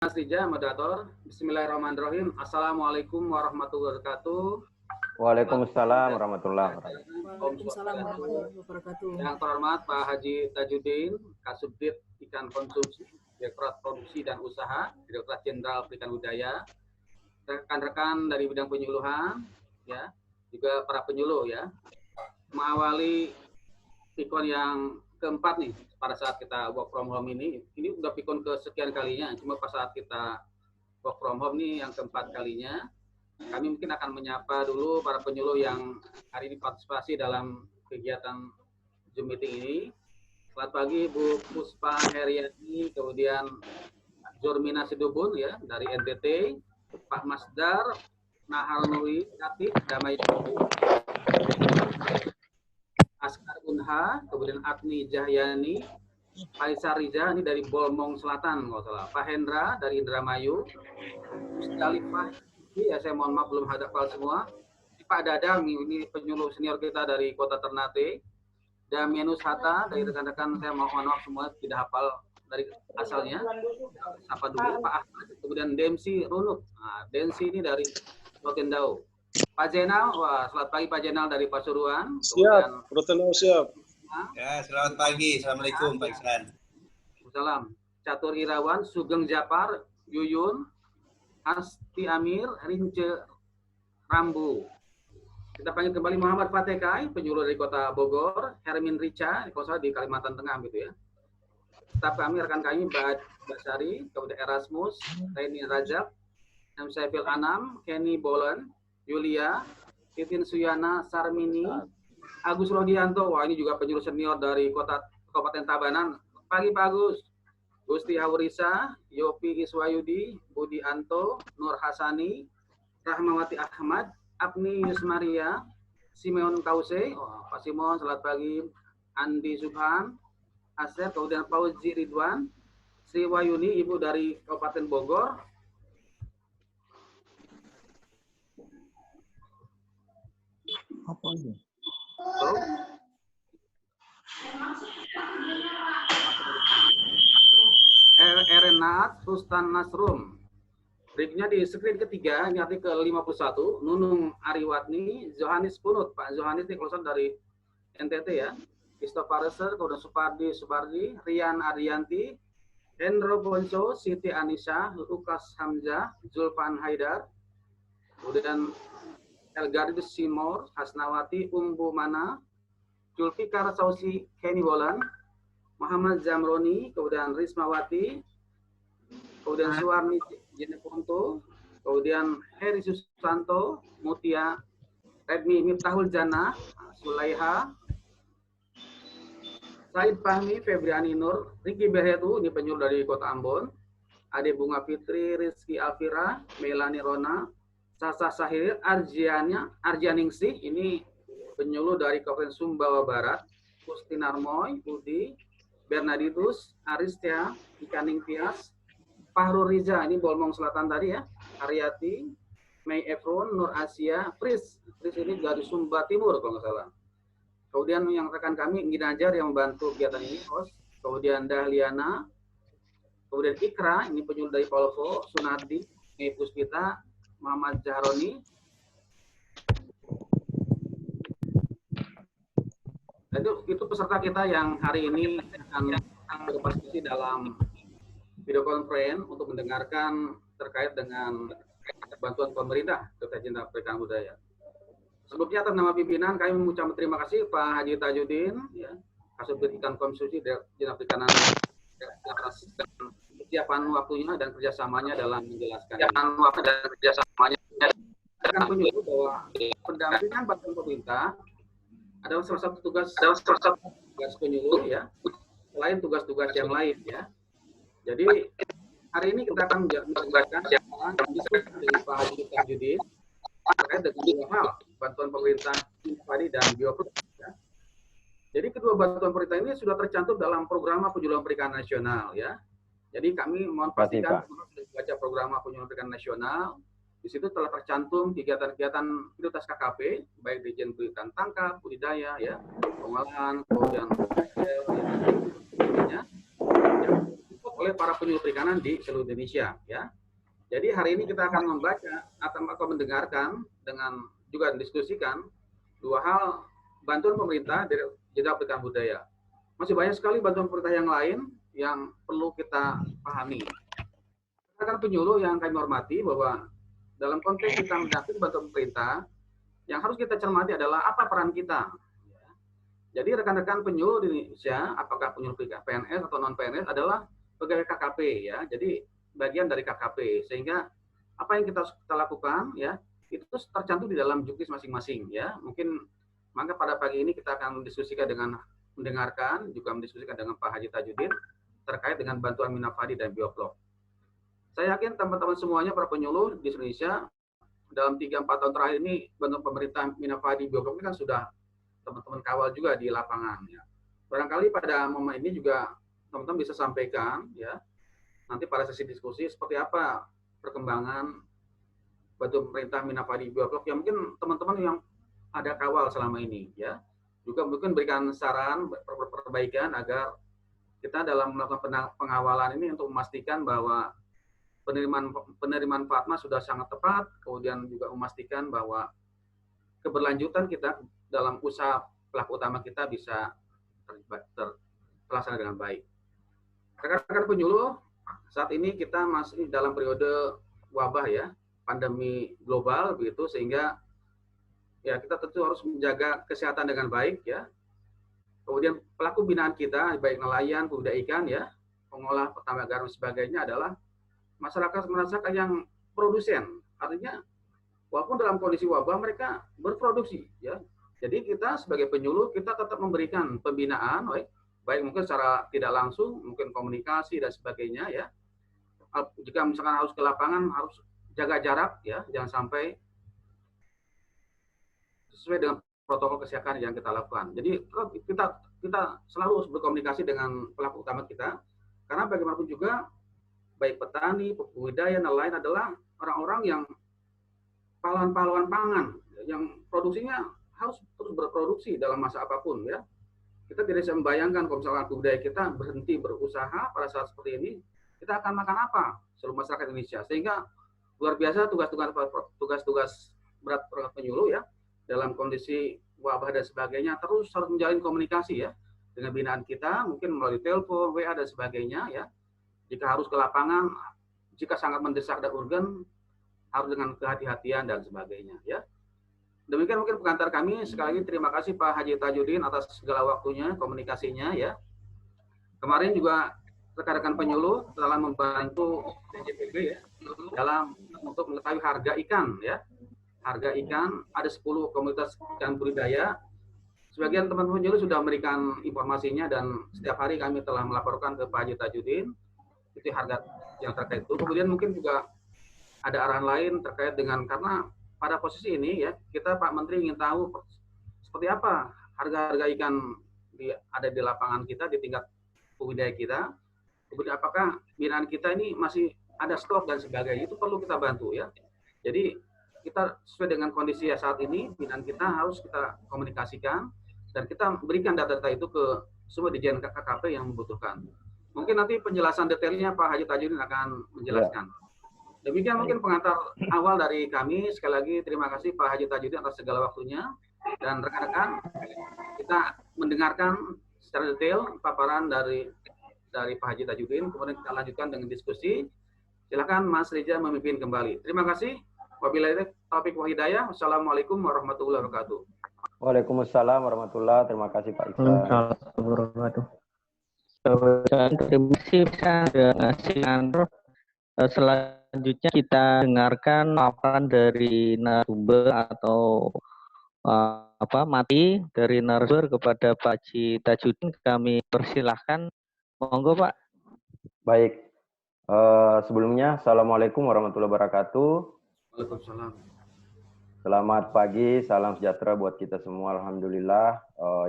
Mas Rija, moderator. Bismillahirrahmanirrahim. Assalamualaikum warahmatullahi wabarakatuh. Waalaikumsalam warahmatullahi wabarakatuh. Waalaikumsalam warahmatullahi wabarakatuh. Yang terhormat Pak Haji Tajuddin, Kasubdit Ikan Konsumsi, Direktorat Produksi dan Usaha, Direktorat Jenderal Perikanan Budaya, rekan-rekan dari bidang penyuluhan, ya, juga para penyuluh, ya, mengawali pikon yang keempat nih pada saat kita work from home ini udah pikon kesekian kalinya, cuma pada saat kita work from home nih yang keempat kalinya, kami mungkin akan menyapa dulu para penyuluh yang hari ini partisipasi dalam kegiatan Zoom meeting ini. Selamat pagi Bu Puspa Heriani, kemudian Jormina Sidubun ya dari NTT, Pak Masdar, Nahal Nuri, Latif, Damai Askar Unha, kemudian Agni Jahyani, Faisal Riza ini dari Bolmong Selatan, nggak salah. Pak Hendra dari Indramayu, Mustalifah, ya saya mohon maaf belum hafal semua. Pak Dadang ini penyuluh senior kita dari Kota Ternate, Damianus Hatta dari rekan-rekan saya mohon maaf semua tidak hafal dari asalnya. Sapa dulu Pak Ahmad, kemudian Demsi Runut, nah, Demsi ini dari Rotendau. Pak Jenal, wah selamat pagi Pak Jenal dari Pasuruan. Siap, Rotendau siap. Ya, selamat pagi. Assalamualaikum Pak Iksan. Salam. Catur Irawan, Sugeng Japar, Yuyun, Asti Amir, Rince Rambu. Kita panggil kembali Muhammad Fatekai, penyuluh dari Kota Bogor, Hermin Rica, di Kalimantan Tengah gitu ya. Staf kami, rekan kami, Mbak Basari, kemudian Erasmus, Reni Rajab, M. Saifil Anam, Kenny Bolen, Yulia, Titin Suyana, Sarmini, Agus Rodianto, wah ini juga penyuluh senior dari Kabupaten Tabanan. Pagi Pak Agus. Gusti Haurisa, Yopi Iswayudi, Budi Anto, Nur Hasani, Rahmawati Ahmad, Agni Yusmaria, Simeon Kause, Pak Simon, selamat pagi, Andi Subhan, Asep, kemudian Fauzi Ridwan, Sri Wayuni, Ibu dari Kabupaten Bogor, Apa ini? Erenat Rustan Nasrum. Berikutnya di screen ketiga, ini artikel 51, Nunung Ariwatni, Johannes Punut, Pak Johannes ini kelulusan dari NTT ya, Istopareser, kemudian Supardi, Rian Arianti, Hendro Bonso, Siti Anissa, Lukas Hamzah, Zulfan Haidar, kemudian Elgardus Simor, Hasnawati, Umbu Mana, Julfikar Sausi, Kenny Bolan, Muhammad Zamroni, kemudian Rismawati, kemudian Suwarni Jeneponto, kemudian Heri Susanto, Mutia, Redmi Miftahul Jannah, Sulaiha, Said Fahmi, Febriani Nur, Riki Berhetu, ini penyuluh dari Kota Ambon, Ade Bunga Fitri, Rizky Alfira, Melani Rona, Sasa Sahir, Arjaningsih, ini penyuluh dari Kabupaten Sumbawa Barat, Kustinarmoy, Budi, Bernaditus, Aristia, Ikaning Tias, Fahru Riza, ini Bolmong Selatan tadi ya, Haryati, Mei Efron, Nur Asia, Pris ini dari Sumba Timur kalau nggak salah. Kemudian yang rekan kami, Ginajar yang membantu kegiatan ini, host. Kemudian Dahliana, kemudian Ikra, ini penyuluh dari Polvo, Sunardi, Mei Puspita, Muhammad Jahroni. Itu peserta kita yang hari ini akan berpartisipasi dalam video conference untuk mendengarkan terkait dengan bantuan pemerintah terkait Jenderal Perikanan Budaya. Sebelumnya atas nama pimpinan kami mengucapkan terima kasih Pak Haji Tajuddin, ya, Kasubdit Ikan Konsumsi Jenderal Perikanan atas kesiapan waktunya dan kerjasamanya dalam menjelaskan. Akan penyuluh bahwa pendampingan bantuan pemerintah adalah salah satu tugas penyuluh ya, selain tugas-tugas yang lain ya. Jadi hari ini kita akan menjelaskan diskusi dengan Pak Haji Tajuddin terkait dengan dua hal, bantuan pemerintah padi dan biofuel. Ya. Jadi kedua bantuan pemerintah ini sudah tercantum dalam program penyuluhan perikanan nasional ya. Jadi kami mohon pastikan baca program penyuluhan perikanan nasional. Di situ telah tercantum kegiatan-kegiatan prioritas KKP, baik di Dijen Perikanan Tangkap, budidaya, ya, pengolahan, kemudian ya. oleh para penyuluh perikanan di seluruh Indonesia ya. Jadi hari ini kita akan membaca atau mendengarkan dengan juga diskusikan dua hal bantuan pemerintah dari Jenderal Perikanan Budaya. Masih banyak sekali bantuan pemerintah yang lain yang perlu kita pahami. Rekan penyuluh yang kami hormati bahwa dalam konteks kita mendapat bantuan pemerintah, yang harus kita cermati adalah apa peran kita. Jadi rekan-rekan penyuluh di Indonesia, apakah penyuluh PNS atau non PNS adalah pegawai KKP ya. Jadi bagian dari KKP, sehingga apa yang kita lakukan ya itu tercantum di dalam juknis masing-masing ya. Mungkin maka pada pagi ini kita akan mendiskusikan dengan mendengarkan juga mendiskusikan dengan Pak Haji Tajudin terkait dengan bantuan Minafadi dan Bioplok. Saya yakin teman-teman semuanya para penyuluh di Indonesia dalam 3-4 tahun terakhir ini bantuan pemerintah Minafadi Bioplok ini kan sudah teman-teman kawal juga di lapangan ya. Barangkali pada momen ini juga teman-teman bisa sampaikan ya nanti pada sesi diskusi seperti apa perkembangan bantuan pemerintah Minafadi Bioplok yang mungkin teman-teman yang ada kawal selama ini ya. Juga mungkin berikan saran perbaikan agar kita dalam melakukan pengawalan ini untuk memastikan bahwa penerimaan Fatma sudah sangat tepat, kemudian juga memastikan bahwa keberlanjutan kita dalam usaha pelaku utama kita bisa terlaksana dengan baik. Rekan-rekan penyuluh, saat ini kita masih dalam periode wabah ya, pandemi global begitu, sehingga ya kita tentu harus menjaga kesehatan dengan baik ya. Kemudian pelaku binaan kita, baik nelayan, budidaya ikan ya, pengolah, petambak garam dan sebagainya adalah masyarakat yang produsen. Artinya walaupun dalam kondisi wabah mereka berproduksi ya. Jadi kita sebagai penyuluh kita tetap memberikan pembinaan baik mungkin secara tidak langsung, mungkin komunikasi dan sebagainya ya. Jika misalkan harus ke lapangan harus jaga jarak ya, jangan sampai sesuai dengan protokol kesehatan yang kita lakukan. Jadi kita selalu harus berkomunikasi dengan pelaku utama kita karena bagaimanapun juga baik petani, budidaya, nelayan adalah orang-orang yang pahlawan-pahlawan pangan yang produksinya harus terus berproduksi dalam masa apapun ya. Kita tidak bisa membayangkan kalau misalkan budaya kita berhenti berusaha pada saat seperti ini, kita akan makan apa seluruh masyarakat Indonesia. Sehingga luar biasa tugas-tugas berat penyuluh ya dalam kondisi wabah dan sebagainya terus harus menjalin komunikasi ya dengan binaan kita, mungkin melalui telepon, WA dan sebagainya ya. Jika harus ke lapangan, jika sangat mendesak dan urgen, harus dengan kehati-hatian dan sebagainya ya. Demikian mungkin pengantar kami. Sekali lagi terima kasih Pak Haji Tajudin atas segala waktunya, komunikasinya ya. Kemarin juga rekan-rekan penyuluh telah membantu DJPB ya dalam untuk mengetahui harga ikan ya. Harga ikan ada 10 komunitas ikan budidaya. Sebagian teman-teman penyuluh sudah memberikan informasinya dan setiap hari kami telah melaporkan ke Pak Haji Tajudin itu harga yang terkait itu. Kemudian mungkin juga ada arahan lain terkait dengan karena pada posisi ini ya kita Pak Menteri ingin tahu seperti apa harga-harga ikan ada di lapangan kita di tingkat budidaya kita. Kemudian apakah binaan kita ini masih ada stok dan sebagainya, itu perlu kita bantu ya. Jadi kita sesuai dengan kondisi saat ini binaan kita harus kita komunikasikan dan kita berikan data-data itu ke semua dirjen KKP yang membutuhkan. Mungkin nanti penjelasan detailnya Pak Haji Tajudin akan menjelaskan. Demikian mungkin pengantar awal dari kami. Sekali lagi terima kasih Pak Haji Tajudin atas segala waktunya dan rekan-rekan kita mendengarkan secara detail paparan dari Pak Haji Tajudin. Kemudian kita lanjutkan dengan diskusi. Silakan Mas Rija memimpin kembali. Terima kasih. Wabillahi taufiq wa hidayah. Wassalamualaikum warahmatullahi wabarakatuh. Waalaikumsalam warahmatullahi. Terima kasih Pak Iksan. Terima kasih ngasih. Selanjutnya kita dengarkan paparan dari narasumber atau materi dari narasumber kepada Pak Haji Tajudin. Kami persilahkan. Monggo Pak. Baik. Sebelumnya, Assalamualaikum warahmatullahi wabarakatuh. Waalaikumsalam. Selamat pagi, salam sejahtera buat kita semua. Alhamdulillah.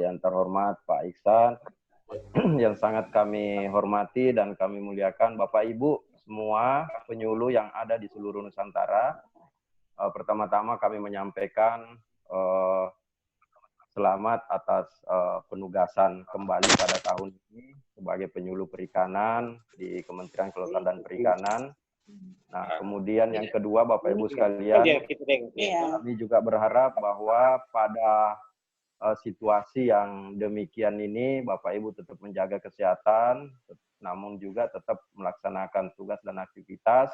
Yang terhormat Pak Iksan, yang sangat kami hormati dan kami muliakan Bapak Ibu semua penyuluh yang ada di seluruh Nusantara. Pertama-tama kami menyampaikan selamat atas penugasan kembali pada tahun ini sebagai penyuluh perikanan di Kementerian Kelautan dan Perikanan. Nah, kemudian yang kedua, Bapak Ibu sekalian, kami juga berharap bahwa pada situasi yang demikian ini, Bapak Ibu tetap menjaga kesehatan, namun juga tetap melaksanakan tugas dan aktivitas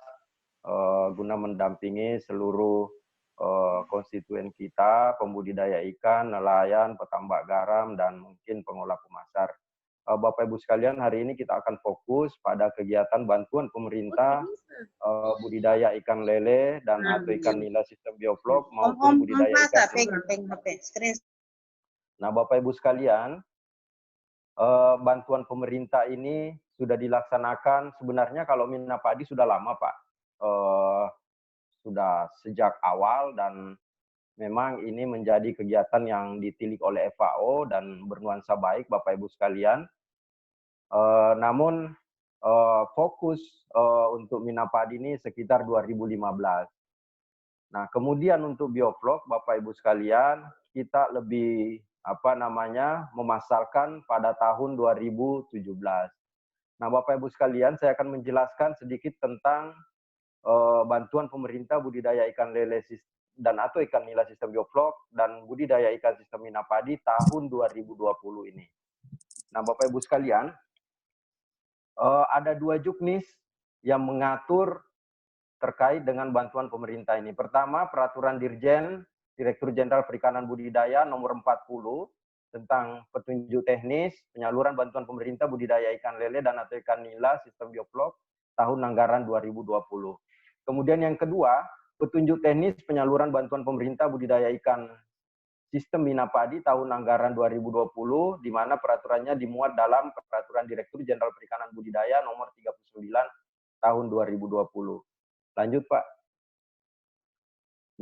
guna mendampingi seluruh konstituen kita, pembudidaya ikan, nelayan, petambak garam, dan mungkin pengolah pemasar. Bapak Ibu sekalian, hari ini kita akan fokus pada kegiatan bantuan pemerintah budidaya ikan lele dan atau ikan nila sistem bioflok maupun budidaya ikan. Nah, Bapak Ibu sekalian, bantuan pemerintah ini sudah dilaksanakan sebenarnya kalau Minapadi sudah lama, Pak. Sudah sejak awal dan memang ini menjadi kegiatan yang ditilik oleh FAO dan bernuansa baik, Bapak Ibu sekalian. Namun fokus untuk Minapadi ini sekitar 2015. Nah, kemudian untuk bioflok, Bapak Ibu sekalian, kita lebih memasarkan pada tahun 2017. Nah, Bapak Ibu sekalian, saya akan menjelaskan sedikit tentang bantuan pemerintah budidaya ikan lele dan atau ikan nila sistem bioflok dan budidaya ikan sistem Minapadi tahun 2020 ini. Nah, Bapak Ibu sekalian, ada dua juknis yang mengatur terkait dengan bantuan pemerintah ini. Pertama, Peraturan Dirjen Direktur Jenderal Perikanan Budidaya nomor 40 tentang petunjuk teknis penyaluran bantuan pemerintah budidaya ikan lele dan atau ikan nila sistem bioflok tahun anggaran 2020. Kemudian yang kedua, petunjuk teknis penyaluran bantuan pemerintah budidaya ikan sistem Minapadi tahun anggaran 2020, di mana peraturannya dimuat dalam Peraturan Direktur Jenderal Perikanan Budidaya nomor 39 tahun 2020. Lanjut, Pak.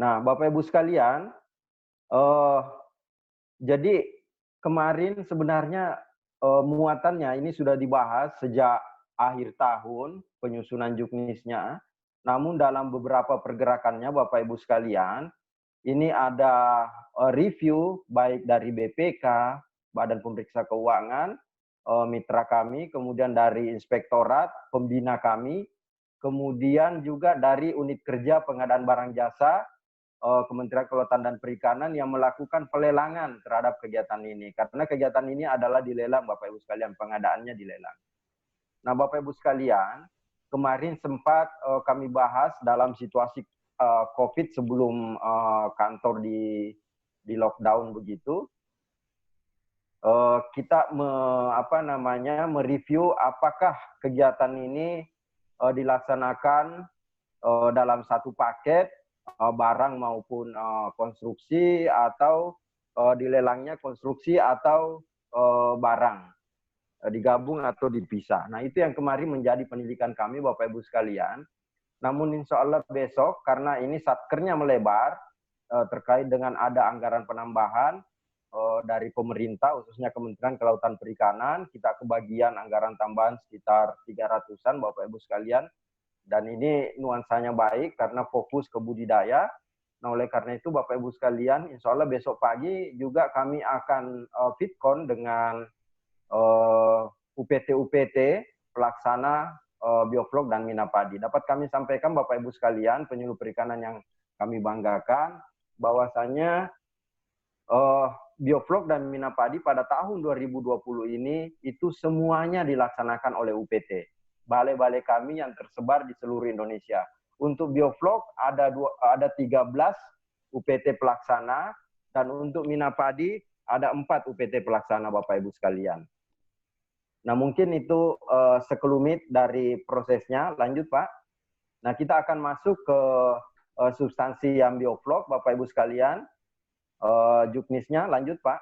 Nah, Bapak Ibu sekalian, jadi kemarin sebenarnya muatannya ini sudah dibahas sejak akhir tahun penyusunan juknisnya. Namun dalam beberapa pergerakannya, Bapak Ibu sekalian, ini ada review baik dari BPK, Badan Pemeriksa Keuangan, mitra kami, kemudian dari Inspektorat, pembina kami, kemudian juga dari Unit Kerja Pengadaan Barang Jasa, Kementerian Kelautan dan Perikanan yang melakukan pelelangan terhadap kegiatan ini. Karena kegiatan ini adalah dilelang, Bapak Ibu sekalian, pengadaannya dilelang. Nah, Bapak Ibu sekalian, kemarin sempat kami bahas dalam situasi COVID sebelum kantor di lockdown begitu, kita mereview apakah kegiatan ini dilaksanakan dalam satu paket barang maupun konstruksi atau dilelangnya konstruksi atau barang digabung atau dipisah. Nah, itu yang kemarin menjadi pendidikan kami, Bapak Ibu sekalian. Namun insya Allah besok, karena ini satkernya melebar, terkait dengan ada anggaran penambahan dari pemerintah, khususnya Kementerian Kelautan Perikanan, kita kebagian anggaran tambahan sekitar 300-an, Bapak Ibu sekalian. Dan ini nuansanya baik karena fokus ke budidaya. Nah, oleh karena itu Bapak Ibu sekalian, insya Allah besok pagi juga kami akan fitcon dengan UPT-UPT pelaksana bioflok dan Minapadi. Dapat kami sampaikan Bapak Ibu sekalian, penyuluh perikanan yang kami banggakan, bahwasanya bioflok dan Minapadi pada tahun 2020 ini itu semuanya dilaksanakan oleh UPT. Balai-balai kami yang tersebar di seluruh Indonesia. Untuk bioflok ada 13 UPT pelaksana, dan untuk Minapadi ada 4 UPT pelaksana, Bapak Ibu sekalian. Nah, mungkin itu sekelumit dari prosesnya. Lanjut, Pak. Nah, kita akan masuk ke substansi yang bioflok, Bapak Ibu sekalian. Juknisnya, lanjut, Pak.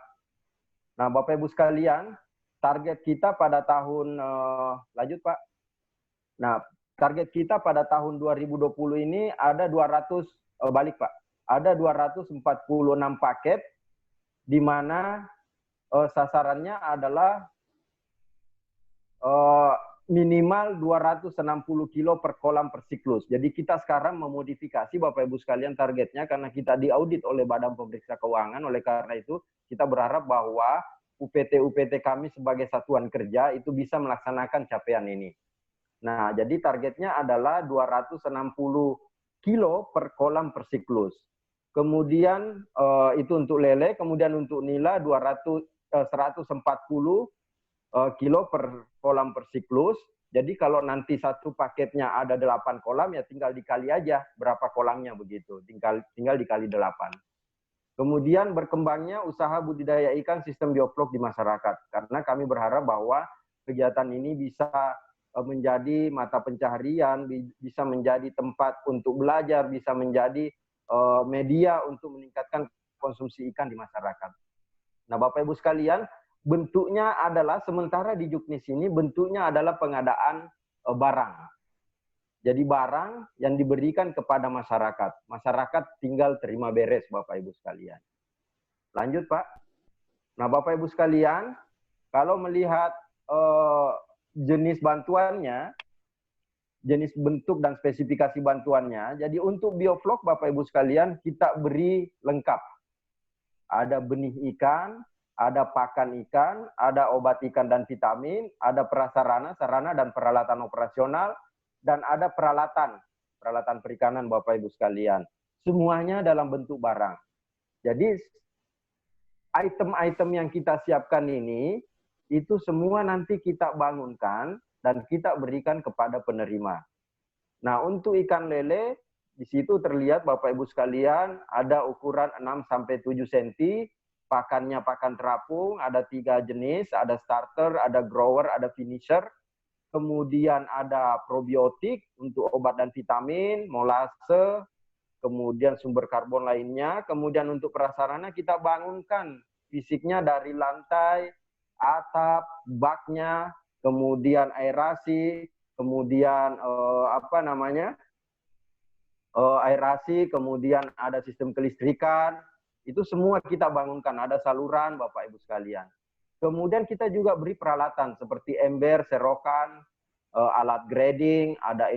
Nah, Bapak Ibu sekalian, target kita pada tahun, lanjut, Pak. Nah, target kita pada tahun 2020 ini ada 200, balik, Pak. Ada 246 paket, di mana sasarannya adalah minimal 260 kilo per kolam per siklus. Jadi kita sekarang memodifikasi Bapak Ibu sekalian targetnya karena kita diaudit oleh Badan Pemeriksa Keuangan. Oleh karena itu kita berharap bahwa UPT-UPT kami sebagai satuan kerja itu bisa melaksanakan capaian ini. Nah, jadi targetnya adalah 260 kilo per kolam per siklus. Kemudian itu untuk lele, kemudian untuk nila 140 kilo per kolam per siklus. Jadi kalau nanti satu paketnya ada 8 kolam, ya tinggal dikali aja berapa kolamnya begitu. Tinggal dikali 8. Kemudian berkembangnya usaha budidaya ikan sistem bioflok di masyarakat. Karena kami berharap bahwa kegiatan ini bisa menjadi mata pencaharian, bisa menjadi tempat untuk belajar, bisa menjadi media untuk meningkatkan konsumsi ikan di masyarakat. Nah, Bapak Ibu sekalian, bentuknya adalah sementara di Juknis ini bentuknya adalah pengadaan barang. Jadi barang yang diberikan kepada masyarakat. Masyarakat tinggal terima beres Bapak Ibu sekalian. Lanjut Pak. Nah Bapak Ibu sekalian, kalau melihat jenis bantuannya, jenis bentuk dan spesifikasi bantuannya, jadi untuk bioflok Bapak Ibu sekalian kita beri lengkap. Ada benih ikan, ada pakan ikan, ada obat ikan dan vitamin, ada prasarana, sarana dan peralatan operasional, dan ada peralatan perikanan Bapak Ibu sekalian. Semuanya dalam bentuk barang. Jadi item-item yang kita siapkan ini, itu semua nanti kita bangunkan dan kita berikan kepada penerima. Nah untuk ikan lele, di situ terlihat Bapak Ibu sekalian ada ukuran 6-7 cm, pakannya pakan terapung, ada 3 jenis, ada starter, ada grower, ada finisher. Kemudian ada probiotik untuk obat dan vitamin, molase, kemudian sumber karbon lainnya. Kemudian untuk prasarana kita bangunkan fisiknya dari lantai, atap, baknya, kemudian aerasi, kemudian aerasi, kemudian ada sistem kelistrikan. Itu semua kita bangunkan, ada saluran Bapak Ibu sekalian. Kemudian kita juga beri peralatan seperti ember, serokan, alat grading, ada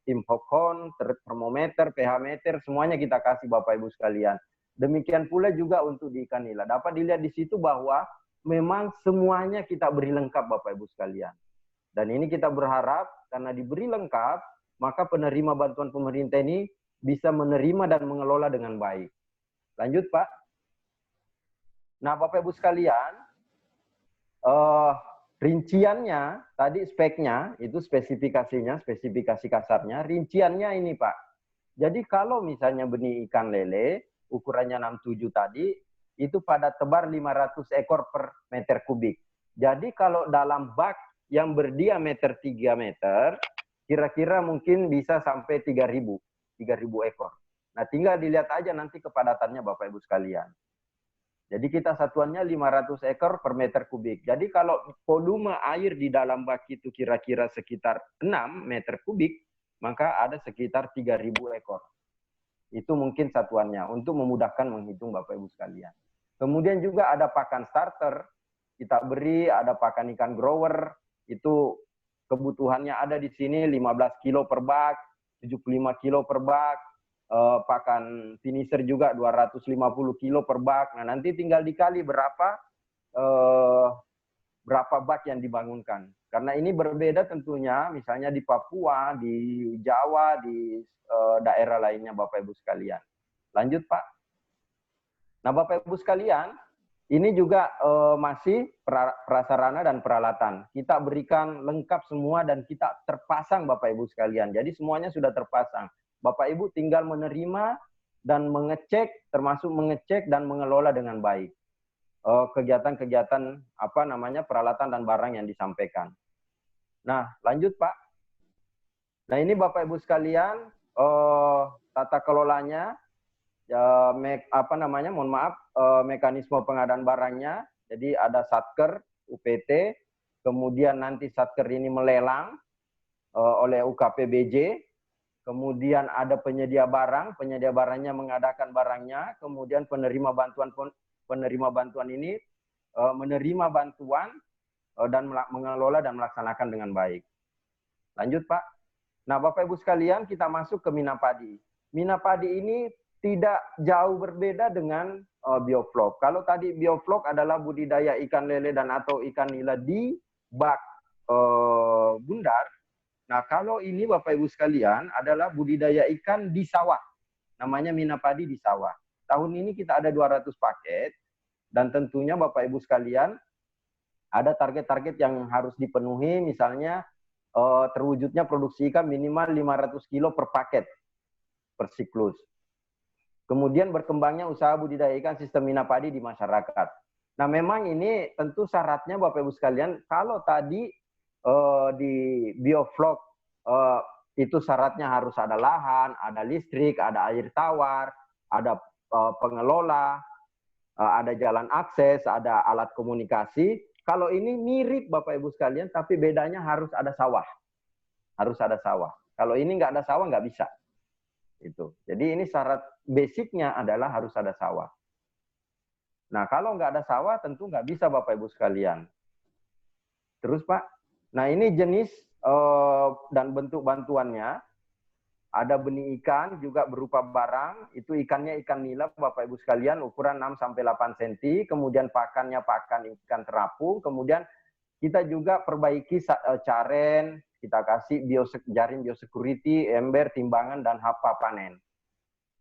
infocon, termometer, pH meter, semuanya kita kasih Bapak Ibu sekalian. Demikian pula juga untuk di ikan nila. Dapat dilihat di situ bahwa memang semuanya kita beri lengkap Bapak Ibu sekalian. Dan ini kita berharap karena diberi lengkap, maka penerima bantuan pemerintah ini bisa menerima dan mengelola dengan baik. Lanjut Pak. Nah Bapak Ibu sekalian, rinciannya, tadi speknya, itu spesifikasinya, spesifikasi kasarnya, rinciannya ini Pak. Jadi kalau misalnya benih ikan lele, ukurannya 67 tadi, itu pada tebar 500 ekor per meter kubik. Jadi kalau dalam bak yang berdiameter 3 meter, kira-kira mungkin bisa sampai 3.000 ekor. Nah tinggal dilihat aja nanti kepadatannya Bapak Ibu sekalian. Jadi kita satuannya 500 ekor per meter kubik. Jadi kalau volume air di dalam bak itu kira-kira sekitar 6 meter kubik, maka ada sekitar 3.000 ekor. Itu mungkin satuannya untuk memudahkan menghitung Bapak Ibu sekalian. Kemudian juga ada pakan starter, kita beri, ada pakan ikan grower, itu kebutuhannya ada di sini 15 kilo per bak, 75 kilo per bak, pakan finisher juga 250 kilo per bak. Nah nanti tinggal dikali berapa bak yang dibangunkan. Karena ini berbeda tentunya, misalnya di Papua, di Jawa, di daerah lainnya Bapak Ibu sekalian. Lanjut Pak. Nah Bapak Ibu sekalian, ini juga masih prasarana dan peralatan. Kita berikan lengkap semua dan kita terpasang Bapak Ibu sekalian. Jadi semuanya sudah terpasang. Bapak Ibu tinggal menerima dan mengecek, termasuk mengecek dan mengelola dengan baik kegiatan-kegiatan peralatan dan barang yang disampaikan. Nah, lanjut Pak. Nah, ini Bapak Ibu sekalian tata kelolanya mekanisme pengadaan barangnya. Jadi ada satker, UPT, kemudian nanti satker ini melelang oleh UKPBJ. Kemudian ada penyedia barangnya mengadakan barangnya, kemudian penerima bantuan ini menerima bantuan, dan mengelola dan melaksanakan dengan baik. Lanjut, Pak. Nah, Bapak Ibu sekalian, kita masuk ke Mina Padi. Mina Padi ini tidak jauh berbeda dengan bioflok. Kalau tadi bioflok adalah budidaya ikan lele dan atau ikan nila di bak bundar. Nah, kalau ini Bapak Ibu sekalian adalah budidaya ikan di sawah. Namanya Mina Padi di sawah. Tahun ini kita ada 200 paket dan tentunya Bapak Ibu sekalian ada target-target yang harus dipenuhi, misalnya terwujudnya produksi ikan minimal 500 kilo per paket per siklus. Kemudian berkembangnya usaha budidaya ikan sistem Mina Padi di masyarakat. Nah, memang ini tentu syaratnya Bapak Ibu sekalian, kalau tadi di bioflok itu syaratnya harus ada lahan, ada listrik, ada air tawar, ada pengelola, ada jalan akses, ada alat komunikasi. Kalau ini mirip Bapak Ibu sekalian, tapi bedanya harus ada sawah. Harus ada sawah. Kalau ini nggak ada sawah, nggak bisa. Itu. Jadi ini syarat basicnya adalah harus ada sawah. Nah, kalau nggak ada sawah, tentu nggak bisa Bapak Ibu sekalian. Terus Pak, nah ini jenis dan bentuk bantuannya. Ada benih ikan juga berupa barang, itu ikannya ikan nila Bapak Ibu sekalian, ukuran 6-8 cm, kemudian pakannya pakan ikan terapung, kemudian kita juga perbaiki caren, kita kasih jaring biosecurity, ember, timbangan, dan hapa panen.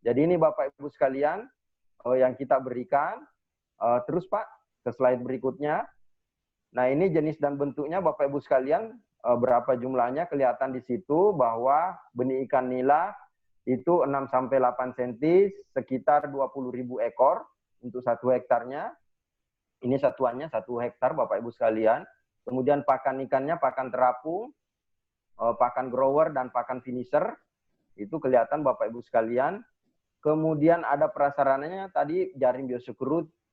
Jadi ini Bapak Ibu sekalian yang kita berikan. Terus Pak, ke slide berikutnya. Nah ini jenis dan bentuknya Bapak Ibu sekalian, berapa jumlahnya kelihatan di situ bahwa benih ikan nila itu 6-8 cm, sekitar 20.000 ekor untuk 1 hektarnya. Ini satuannya 1 hektar Bapak Ibu sekalian. Kemudian pakan ikannya pakan terapung, pakan grower, dan pakan finisher. Itu kelihatan Bapak Ibu sekalian. Kemudian ada prasarananya tadi jaring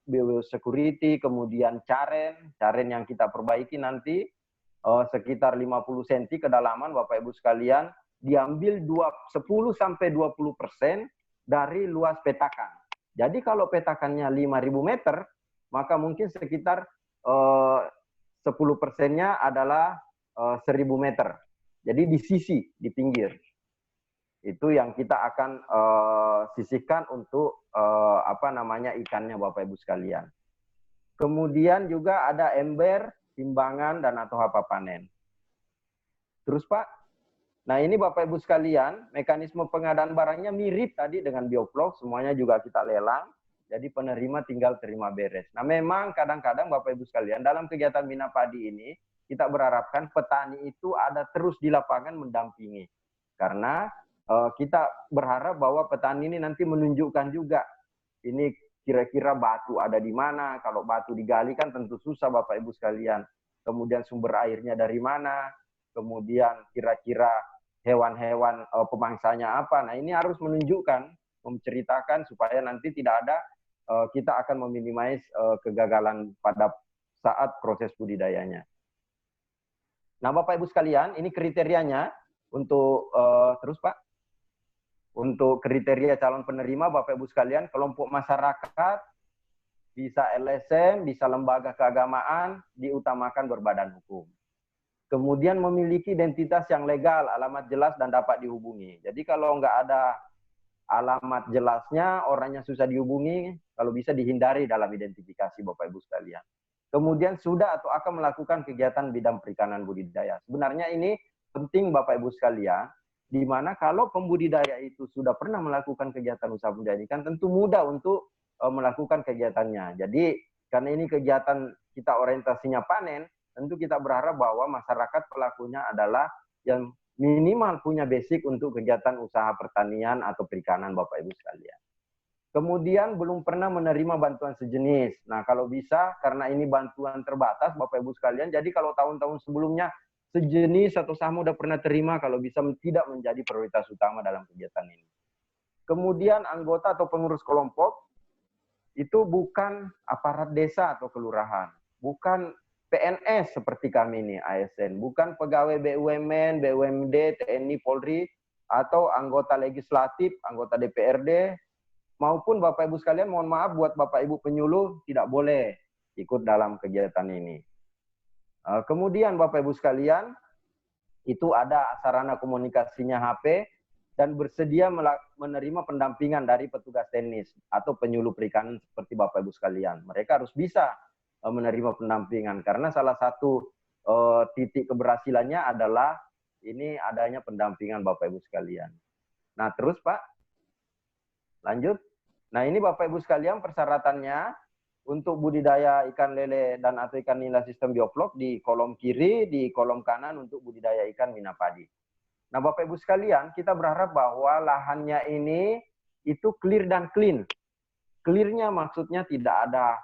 biosecurity, kemudian caren yang kita perbaiki nanti. Sekitar 50 cm kedalaman Bapak Ibu sekalian, diambil 10-20% dari luas petakan. Jadi kalau petakannya 5.000 meter, maka mungkin sekitar 10%-nya adalah 1.000 meter. Jadi di sisi, di pinggir. Itu yang kita akan sisihkan untuk ikannya Bapak Ibu sekalian. Kemudian juga ada ember, timbangan, dan atau hapa panen. Terus Pak, nah ini Bapak Ibu sekalian, mekanisme pengadaan barangnya mirip tadi dengan bioflok, semuanya juga kita lelang, jadi penerima tinggal terima beres. Nah memang kadang-kadang Bapak Ibu sekalian, dalam kegiatan Mina Padi ini, kita berharapkan petani itu ada terus di lapangan mendampingi. Karena kita berharap bahwa petani ini nanti menunjukkan juga, ini kira-kira batu ada di mana, kalau batu digali kan tentu susah Bapak Ibu sekalian. Kemudian sumber airnya dari mana, kemudian kira-kira hewan-hewan pemangsanya apa. Nah ini harus menunjukkan, menceritakan supaya nanti tidak ada, kita akan meminimais kegagalan pada saat proses budidayanya. Nah Bapak Ibu sekalian, ini kriterianya untuk, terus Pak. Untuk kriteria calon penerima, Bapak Ibu sekalian, kelompok masyarakat, bisa LSM, bisa lembaga keagamaan, diutamakan berbadan hukum. Kemudian memiliki identitas yang legal, alamat jelas, dan dapat dihubungi. Jadi kalau nggak ada alamat jelasnya, orangnya susah dihubungi, kalau bisa dihindari dalam identifikasi Bapak Ibu sekalian. Kemudian sudah atau akan melakukan kegiatan bidang perikanan budidaya. Sebenarnya ini penting Bapak Ibu sekalian, di mana kalau pembudidaya itu sudah pernah melakukan kegiatan usaha budidaya ikan, tentu mudah untuk melakukan kegiatannya. Jadi karena ini kegiatan kita orientasinya panen, tentu kita berharap bahwa masyarakat pelakunya adalah yang minimal punya basic untuk kegiatan usaha pertanian atau perikanan Bapak Ibu sekalian. Kemudian belum pernah menerima bantuan sejenis. Nah kalau bisa, karena ini bantuan terbatas Bapak Ibu sekalian, jadi kalau tahun-tahun sebelumnya sejenis atau sama udah pernah terima, kalau bisa tidak menjadi prioritas utama dalam kegiatan ini. Kemudian anggota atau pengurus kelompok itu bukan aparat desa atau kelurahan, bukan PNS seperti kami ini ASN, bukan pegawai BUMN, BUMD, TNI, Polri, atau anggota legislatif, anggota DPRD, maupun Bapak Ibu sekalian, mohon maaf buat Bapak Ibu penyuluh tidak boleh ikut dalam kegiatan ini. Kemudian Bapak Ibu sekalian, itu ada sarana komunikasinya HP dan bersedia menerima pendampingan dari petugas teknis atau penyuluh perikanan seperti Bapak Ibu sekalian. Mereka harus bisa menerima pendampingan karena salah satu titik keberhasilannya adalah ini adanya pendampingan Bapak Ibu sekalian. Nah, terus Pak, lanjut. Nah, ini Bapak Ibu sekalian persyaratannya untuk budidaya ikan lele dan atau ikan nila sistem bioflok di kolom kiri, di kolom kanan untuk budidaya ikan mina padi. Nah, Bapak Ibu sekalian, kita berharap bahwa lahannya ini itu clear dan clean. Clearnya maksudnya tidak ada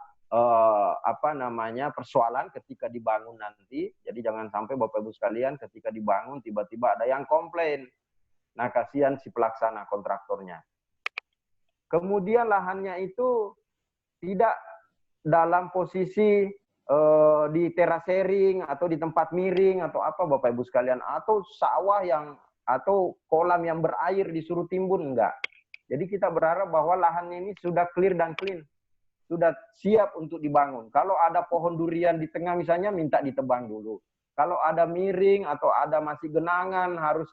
persoalan ketika dibangun nanti. Jadi jangan sampai Bapak Ibu sekalian ketika dibangun tiba-tiba ada yang komplain. Nah, kasihan si pelaksana kontraktornya. Kemudian lahannya itu tidak dalam posisi di terasering atau di tempat miring atau apa Bapak Ibu sekalian, atau sawah atau kolam yang berair disuruh timbun, enggak. Jadi kita berharap bahwa lahannya ini sudah clear dan clean, sudah siap untuk dibangun. Kalau ada pohon durian di tengah misalnya minta ditebang dulu. Kalau ada miring atau ada masih genangan harus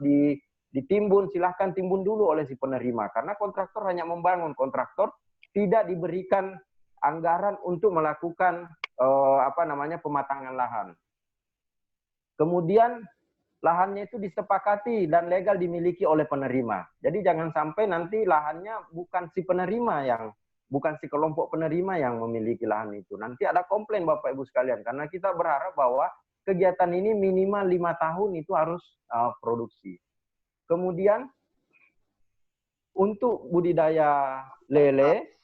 ditimbun, silahkan timbun dulu oleh si penerima. Karena kontraktor hanya membangun, kontraktor tidak diberikan anggaran untuk melakukan pematangan lahan. Kemudian lahannya itu disepakati dan legal dimiliki oleh penerima. Jadi jangan sampai nanti lahannya bukan si kelompok penerima yang memiliki lahan itu. Nanti ada komplain Bapak Ibu sekalian, karena kita berharap bahwa kegiatan ini minimal 5 tahun itu harus produksi. Kemudian untuk budidaya lele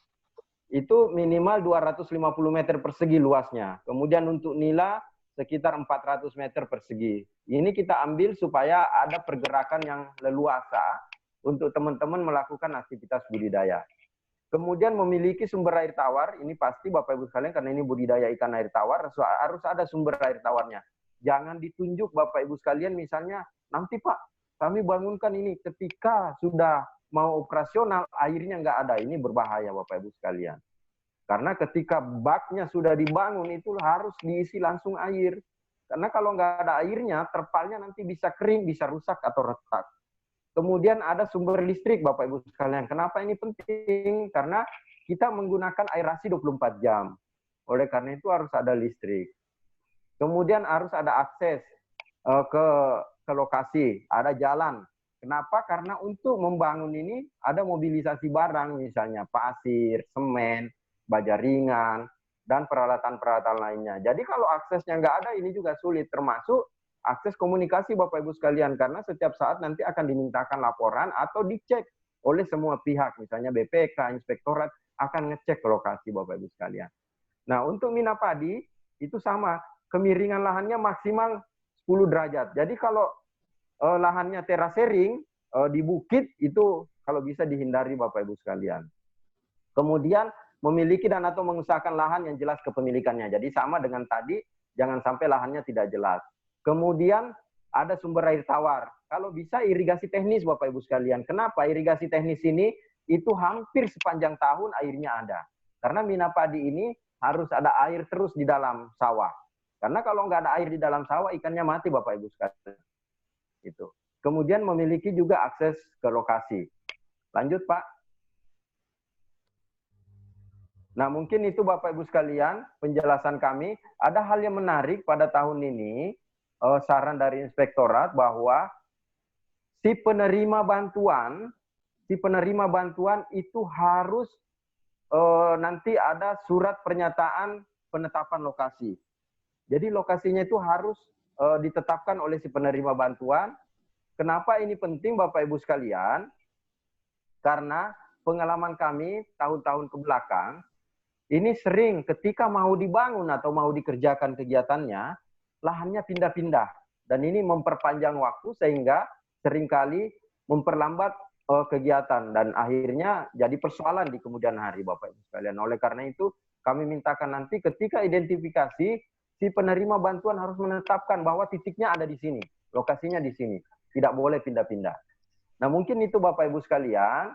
itu minimal 250 meter persegi luasnya. Kemudian untuk nila sekitar 400 meter persegi. Ini kita ambil supaya ada pergerakan yang leluasa untuk teman-teman melakukan aktivitas budidaya. Kemudian memiliki sumber air tawar, ini pasti Bapak Ibu sekalian karena ini budidaya ikan air tawar, harus ada sumber air tawarnya. Jangan ditunjuk Bapak Ibu sekalian misalnya, nanti Pak, kami bangunkan ini ketika sudah mau operasional, airnya nggak ada. Ini berbahaya Bapak Ibu sekalian. Karena ketika baknya sudah dibangun, itu harus diisi langsung air. Karena kalau nggak ada airnya, terpalnya nanti bisa kering, bisa rusak atau retak. Kemudian ada sumber listrik Bapak Ibu sekalian. Kenapa ini penting? Karena kita menggunakan aerasi 24 jam. Oleh karena itu harus ada listrik. Kemudian harus ada akses ke lokasi, ada jalan. Kenapa? Karena untuk membangun ini ada mobilisasi barang, misalnya pasir, semen, baja ringan, dan peralatan-peralatan lainnya. Jadi kalau aksesnya nggak ada, ini juga sulit, termasuk akses komunikasi Bapak Ibu sekalian, karena setiap saat nanti akan dimintakan laporan atau dicek oleh semua pihak, misalnya BPK, Inspektorat, akan ngecek ke lokasi Bapak Ibu sekalian. Nah, untuk mina padi, itu sama, kemiringan lahannya maksimal 10 derajat. Jadi kalau lahannya terasering, di bukit itu kalau bisa dihindari Bapak Ibu sekalian. Kemudian memiliki dan atau mengusahakan lahan yang jelas kepemilikannya. Jadi sama dengan tadi, jangan sampai lahannya tidak jelas. Kemudian ada sumber air tawar. Kalau bisa irigasi teknis Bapak Ibu sekalian. Kenapa? Irigasi teknis ini itu hampir sepanjang tahun airnya ada. Karena mina padi ini harus ada air terus di dalam sawah. Karena kalau nggak ada air di dalam sawah, ikannya mati Bapak Ibu sekalian. Itu. Kemudian memiliki juga akses ke lokasi. Lanjut Pak. Nah mungkin itu Bapak Ibu sekalian penjelasan kami. Ada hal yang menarik pada tahun ini, saran dari Inspektorat bahwa si penerima bantuan itu harus nanti ada surat pernyataan penetapan lokasi. Jadi lokasinya itu harus ditetapkan oleh si penerima bantuan. Kenapa ini penting Bapak Ibu sekalian? Karena pengalaman kami tahun-tahun ke belakang, ini sering ketika mau dibangun atau mau dikerjakan kegiatannya, lahannya pindah-pindah. Dan ini memperpanjang waktu sehingga seringkali memperlambat kegiatan. Dan akhirnya jadi persoalan di kemudian hari Bapak Ibu sekalian. Oleh karena itu kami mintakan nanti ketika identifikasi, si penerima bantuan harus menetapkan bahwa titiknya ada di sini, lokasinya di sini. Tidak boleh pindah-pindah. Nah mungkin itu Bapak Ibu sekalian,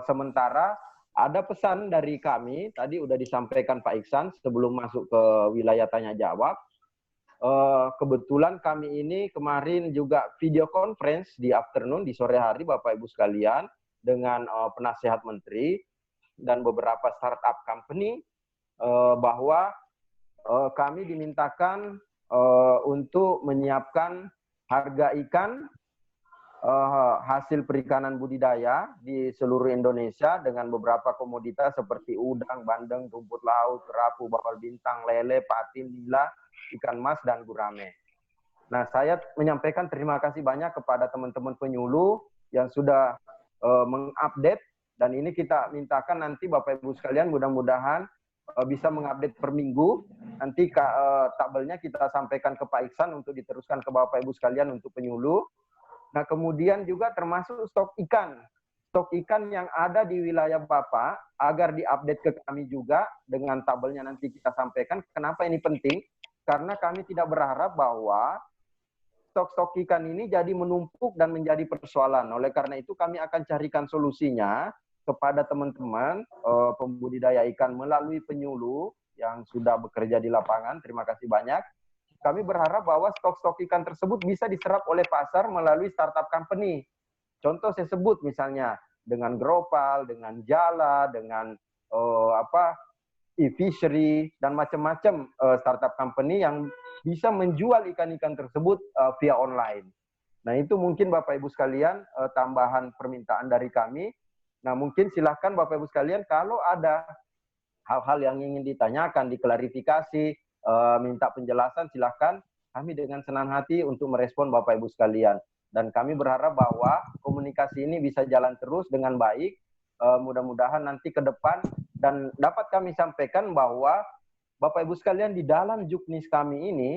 sementara ada pesan dari kami, tadi udah disampaikan Pak Iksan sebelum masuk ke wilayah tanya jawab. Kebetulan kami ini kemarin juga video conference di afternoon, di sore hari Bapak Ibu sekalian, dengan penasehat menteri dan beberapa startup company, bahwa kami dimintakan untuk menyiapkan harga ikan hasil perikanan budidaya di seluruh Indonesia dengan beberapa komoditas seperti udang, bandeng, rumput laut, kerapu, bakal bintang, lele, patin, nila, ikan mas, dan gurame. Nah, saya menyampaikan terima kasih banyak kepada teman-teman penyuluh yang sudah mengupdate, dan ini kita mintakan nanti Bapak Ibu sekalian mudah-mudahan bisa mengupdate per minggu. Nanti tabelnya kita sampaikan ke Pak Iksan untuk diteruskan ke Bapak Ibu sekalian untuk penyuluh. Nah, kemudian juga termasuk stok ikan yang ada di wilayah Bapak agar diupdate ke kami juga dengan tabelnya nanti kita sampaikan. Kenapa ini penting? Karena kami tidak berharap bahwa stok ikan ini jadi menumpuk dan menjadi persoalan. Oleh karena itu kami akan carikan solusinya kepada teman-teman pembudidaya ikan melalui penyuluh yang sudah bekerja di lapangan. Terima kasih banyak. Kami berharap bahwa stok ikan tersebut bisa diserap oleh pasar melalui startup company. Contoh saya sebut misalnya dengan Gropal, dengan Jala, dengan e-fishery, dan macam-macam startup company yang bisa menjual ikan-ikan tersebut via online. Nah, itu mungkin Bapak Ibu sekalian tambahan permintaan dari kami. Nah, mungkin silahkan Bapak Ibu sekalian kalau ada hal-hal yang ingin ditanyakan, diklarifikasi, minta penjelasan, silahkan. Kami dengan senang hati untuk merespon Bapak Ibu sekalian. Dan kami berharap bahwa komunikasi ini bisa jalan terus dengan baik. Mudah-mudahan nanti ke depan, dan dapat kami sampaikan bahwa Bapak Ibu sekalian di dalam Juknis kami ini,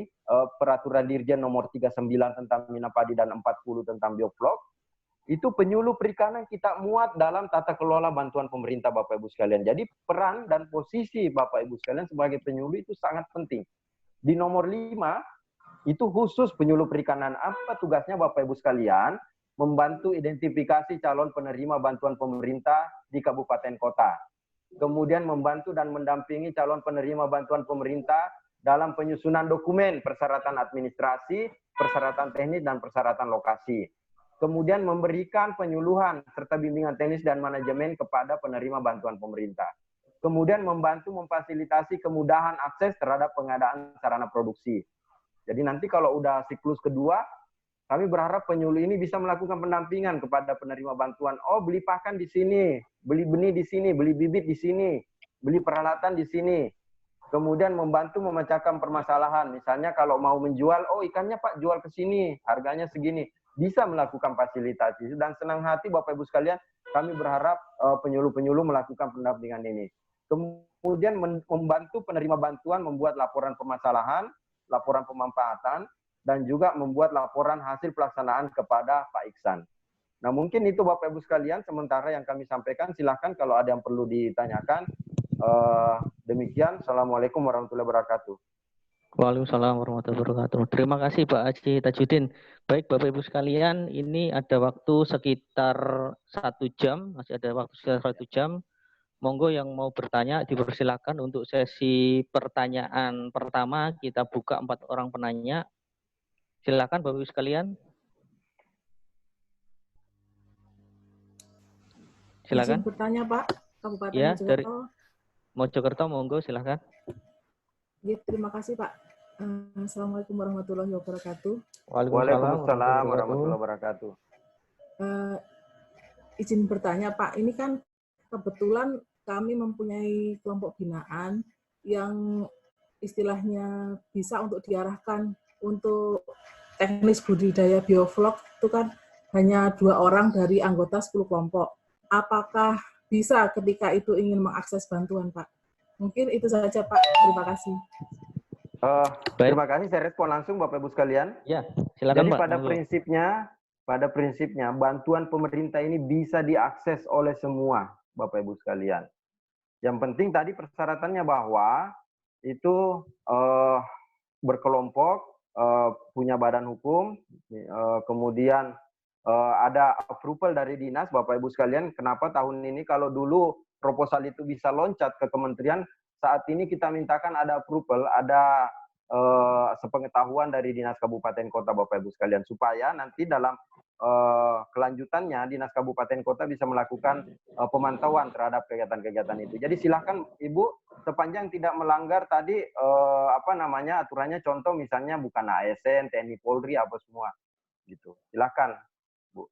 Peraturan Dirjen nomor 39 tentang Mina Padi dan 40 tentang Bioflok, itu penyuluh perikanan kita muat dalam tata kelola bantuan pemerintah Bapak Ibu sekalian. Jadi peran dan posisi Bapak Ibu sekalian sebagai penyuluh itu sangat penting. Di nomor 5, itu khusus penyuluh perikanan. Apa tugasnya Bapak Ibu sekalian? Membantu identifikasi calon penerima bantuan pemerintah di kabupaten kota. Kemudian membantu dan mendampingi calon penerima bantuan pemerintah dalam penyusunan dokumen, persyaratan administrasi, persyaratan teknis, dan persyaratan lokasi. Kemudian memberikan penyuluhan serta bimbingan teknis dan manajemen kepada penerima bantuan pemerintah. Kemudian membantu memfasilitasi kemudahan akses terhadap pengadaan sarana produksi. Jadi nanti kalau udah siklus kedua, kami berharap penyuluh ini bisa melakukan pendampingan kepada penerima bantuan. Oh, beli pakan di sini, beli benih di sini, beli bibit di sini, beli peralatan di sini. Kemudian membantu memecahkan permasalahan. Misalnya kalau mau menjual, oh ikannya Pak jual ke sini, harganya segini. Bisa melakukan fasilitasi. Dan senang hati Bapak Ibu sekalian, kami berharap penyuluh-penyuluh melakukan pendampingan ini. Kemudian membantu penerima bantuan membuat laporan permasalahan, laporan pemanfaatan, dan juga membuat laporan hasil pelaksanaan kepada Pak Iksan. Nah, mungkin itu Bapak Ibu sekalian sementara yang kami sampaikan. Silahkan kalau ada yang perlu ditanyakan. Demikian. Assalamualaikum warahmatullahi wabarakatuh. Waalaikumsalam warahmatullahi wabarakatuh. Terima kasih Pak Haji Tajuddin. Baik Bapak Ibu sekalian, ini ada waktu sekitar 1 jam, masih ada waktu sekitar 1 jam. Monggo yang mau bertanya dipersilakan. Untuk sesi pertanyaan pertama kita buka 4 orang penanya. Silakan Bapak Ibu sekalian. Silakan. Izin bertanya Pak, Kabupaten Ya, Mojokerto. dari Mojokerto, monggo silakan. Ya, terima kasih Pak. Assalamualaikum warahmatullahi wabarakatuh. Waalaikumsalam warahmatullahi wabarakatuh. Izin bertanya Pak, ini kan kebetulan kami mempunyai kelompok binaan yang istilahnya bisa untuk diarahkan untuk teknis budidaya bioflok, itu kan hanya 2 orang dari anggota 10 kelompok. Apakah bisa ketika itu ingin mengakses bantuan Pak? Mungkin itu saja Pak, terima kasih. Terima kasih, saya respon langsung Bapak Ibu sekalian. Ya, silakan Jadi Pak. pada prinsipnya bantuan pemerintah ini bisa diakses oleh semua Bapak Ibu sekalian. Yang penting tadi persyaratannya bahwa itu berkelompok, punya badan hukum, kemudian ada approval dari dinas, Bapak Ibu sekalian. Kenapa tahun ini kalau dulu proposal itu bisa loncat ke kementerian, saat ini kita mintakan ada approval, ada sepengetahuan dari dinas kabupaten kota, Bapak Ibu sekalian, supaya nanti dalam kelanjutannya dinas kabupaten kota bisa melakukan pemantauan terhadap kegiatan-kegiatan itu. Jadi silakan Ibu, sepanjang tidak melanggar tadi aturannya, contoh misalnya bukan ASN, TNI Polri apa semua gitu. Silakan Bu.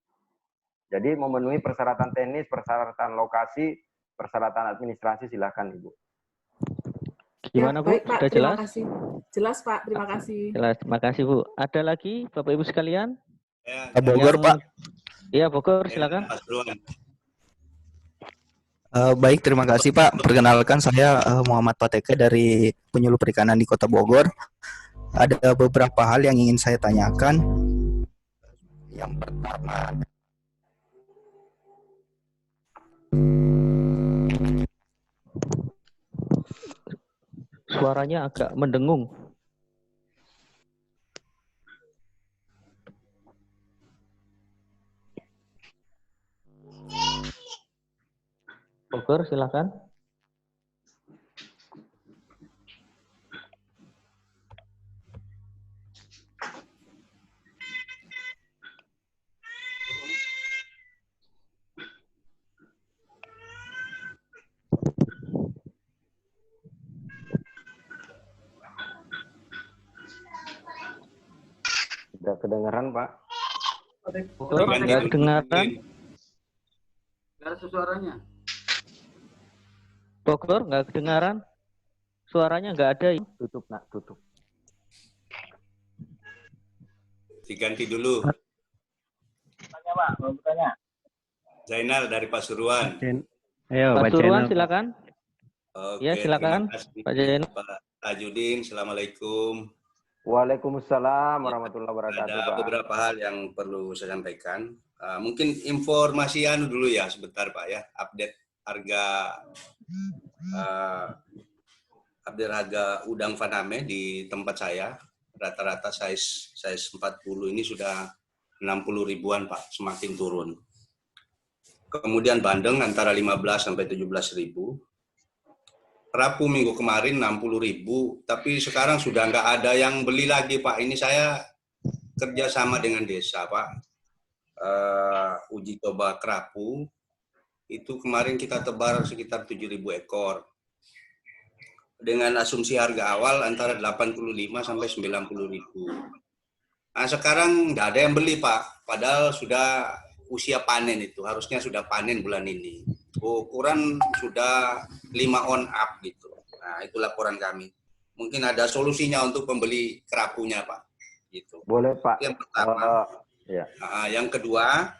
Jadi memenuhi persyaratan teknis, persyaratan lokasi, persyaratan administrasi, silakan Ibu. Gimana Bu? Baik, Pak, Sudah terima jelas? kasih. Jelas Pak, terima kasih. Jelas, terima kasih Bu. Ada lagi Bapak Ibu sekalian? Ya, Bogor, Pak. Iya, Bogor, silakan. Pasuruan. Baik, terima kasih Pak. Perkenalkan saya Muhammad Pateke dari Penyuluh Perikanan di Kota Bogor. Ada beberapa hal yang ingin saya tanyakan. Yang pertama, Suaranya agak mendengung. Bogor, silakan. Tidak kedengaran, Pak. Bogor, nggak kedengaran. Nggak ada suaranya. Bogor, nggak kedengaran. Suaranya nggak ada. Tutup, nak, tutup. Diganti dulu. Tanya Pak, mau bertanya. Zainal dari Pasuruan. Ayo, Pasuruan, silakan. Oke, Ya, silakan, terima kasih, Pak Zainal. Pak Tajudin. Assalamualaikum. Waalaikumsalam warahmatullahi wabarakatuh, Ada Pak. beberapa hal yang perlu saya sampaikan. Mungkin informasi dulu ya sebentar Pak ya. Update harga udang faname di tempat saya. Rata-rata size 40 ini sudah 60 ribuan Pak, semakin turun. Kemudian bandeng antara 15 sampai 17 ribu. Rabu minggu kemarin 60 ribu, tapi sekarang sudah nggak ada yang beli lagi Pak. Ini saya kerjasama dengan desa Pak. Uji coba kerapu, itu kemarin kita tebar sekitar 7.000 ekor. Dengan asumsi harga awal antara 85 sampai 90 ribu. Nah sekarang nggak ada yang beli Pak, padahal sudah usia panen itu, harusnya sudah panen bulan ini. Ukuran sudah 5 on up gitu. Nah itu laporan kami. Mungkin ada solusinya untuk pembeli kerapunya Pak. Gitu. Boleh Pak. Yang pertama. Ya. Yang kedua,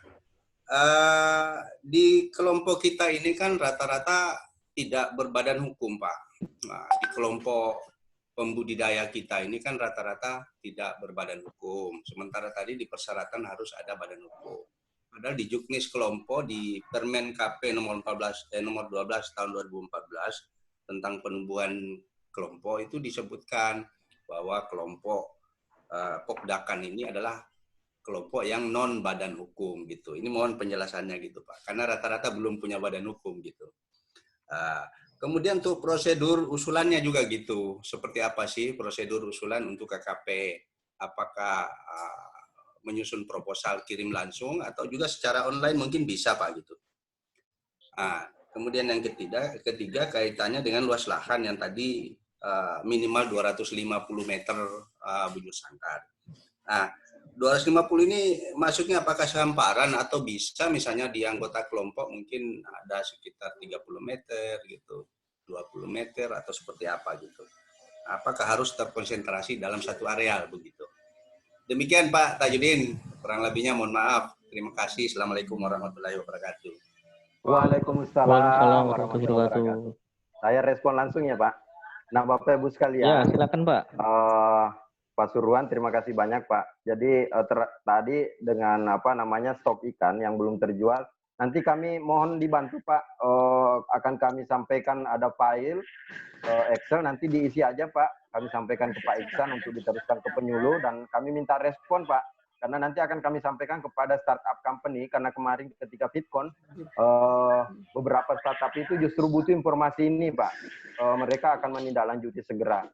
di kelompok kita ini kan rata-rata tidak berbadan hukum Pak. Nah, di kelompok pembudidaya kita ini kan rata-rata tidak berbadan hukum. Sementara tadi di persyaratan harus ada badan hukum. Padahal di Juknis kelompok di Permen KP nomor 12 tahun 2014 tentang penumbuhan kelompok itu disebutkan bahwa kelompok Pokdakan ini adalah kelompok yang non badan hukum gitu. Ini mohon penjelasannya gitu Pak. Karena rata-rata belum punya badan hukum gitu. Kemudian untuk prosedur usulannya juga gitu. Seperti apa sih prosedur usulan untuk KKP? Apakah menyusun proposal kirim langsung atau juga secara online mungkin bisa Pak gitu. Kemudian yang ketiga kaitannya dengan luas lahan yang tadi minimal 250 meter bujur sangkar. Nah, 250 ini masuknya apakah sehamparan atau bisa misalnya di anggota kelompok mungkin ada sekitar 30 meter gitu, 20 meter atau seperti apa gitu. Apakah harus terkonsentrasi dalam satu areal begitu. Demikian Pak Tajudin, kurang lebihnya mohon maaf. Terima kasih. Assalamualaikum warahmatullahi wabarakatuh. Waalaikumsalam warahmatullahi wabarakatuh. Saya respon langsung ya Pak. Nah Bapak Ibu sekalian. Ya silakan Pak. Pak Suruhan, terima kasih banyak Pak. Jadi tadi dengan stok ikan yang belum terjual, nanti kami mohon dibantu Pak. Akan kami sampaikan ada file Excel, nanti diisi aja Pak. Kami sampaikan ke Pak Iksan untuk diteruskan ke penyuluh dan kami minta respon Pak. karena nanti akan kami sampaikan kepada startup company, karena kemarin ketika FitCon, beberapa startup itu justru butuh informasi ini, Pak. Mereka akan menindaklanjuti segera.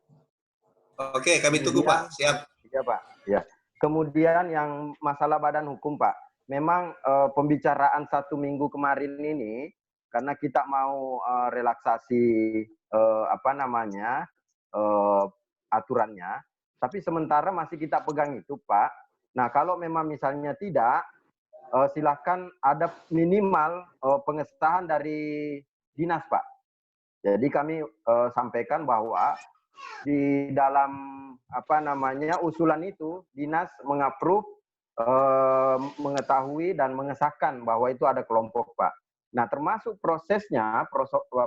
Oke, kami tunggu, Pak. Siap. Iya, Pak. Ya. Kemudian yang masalah badan hukum, Pak. Memang pembicaraan 1 minggu kemarin ini, karena kita mau relaksasi aturannya, tapi sementara masih kita pegang itu, Pak. Nah, kalau memang misalnya tidak, silahkan ada minimal pengesahan dari dinas, Pak. Jadi kami sampaikan bahwa di dalam usulan itu dinas mengapprove, mengetahui dan mengesahkan bahwa itu ada kelompok, Pak. Nah, termasuk prosesnya,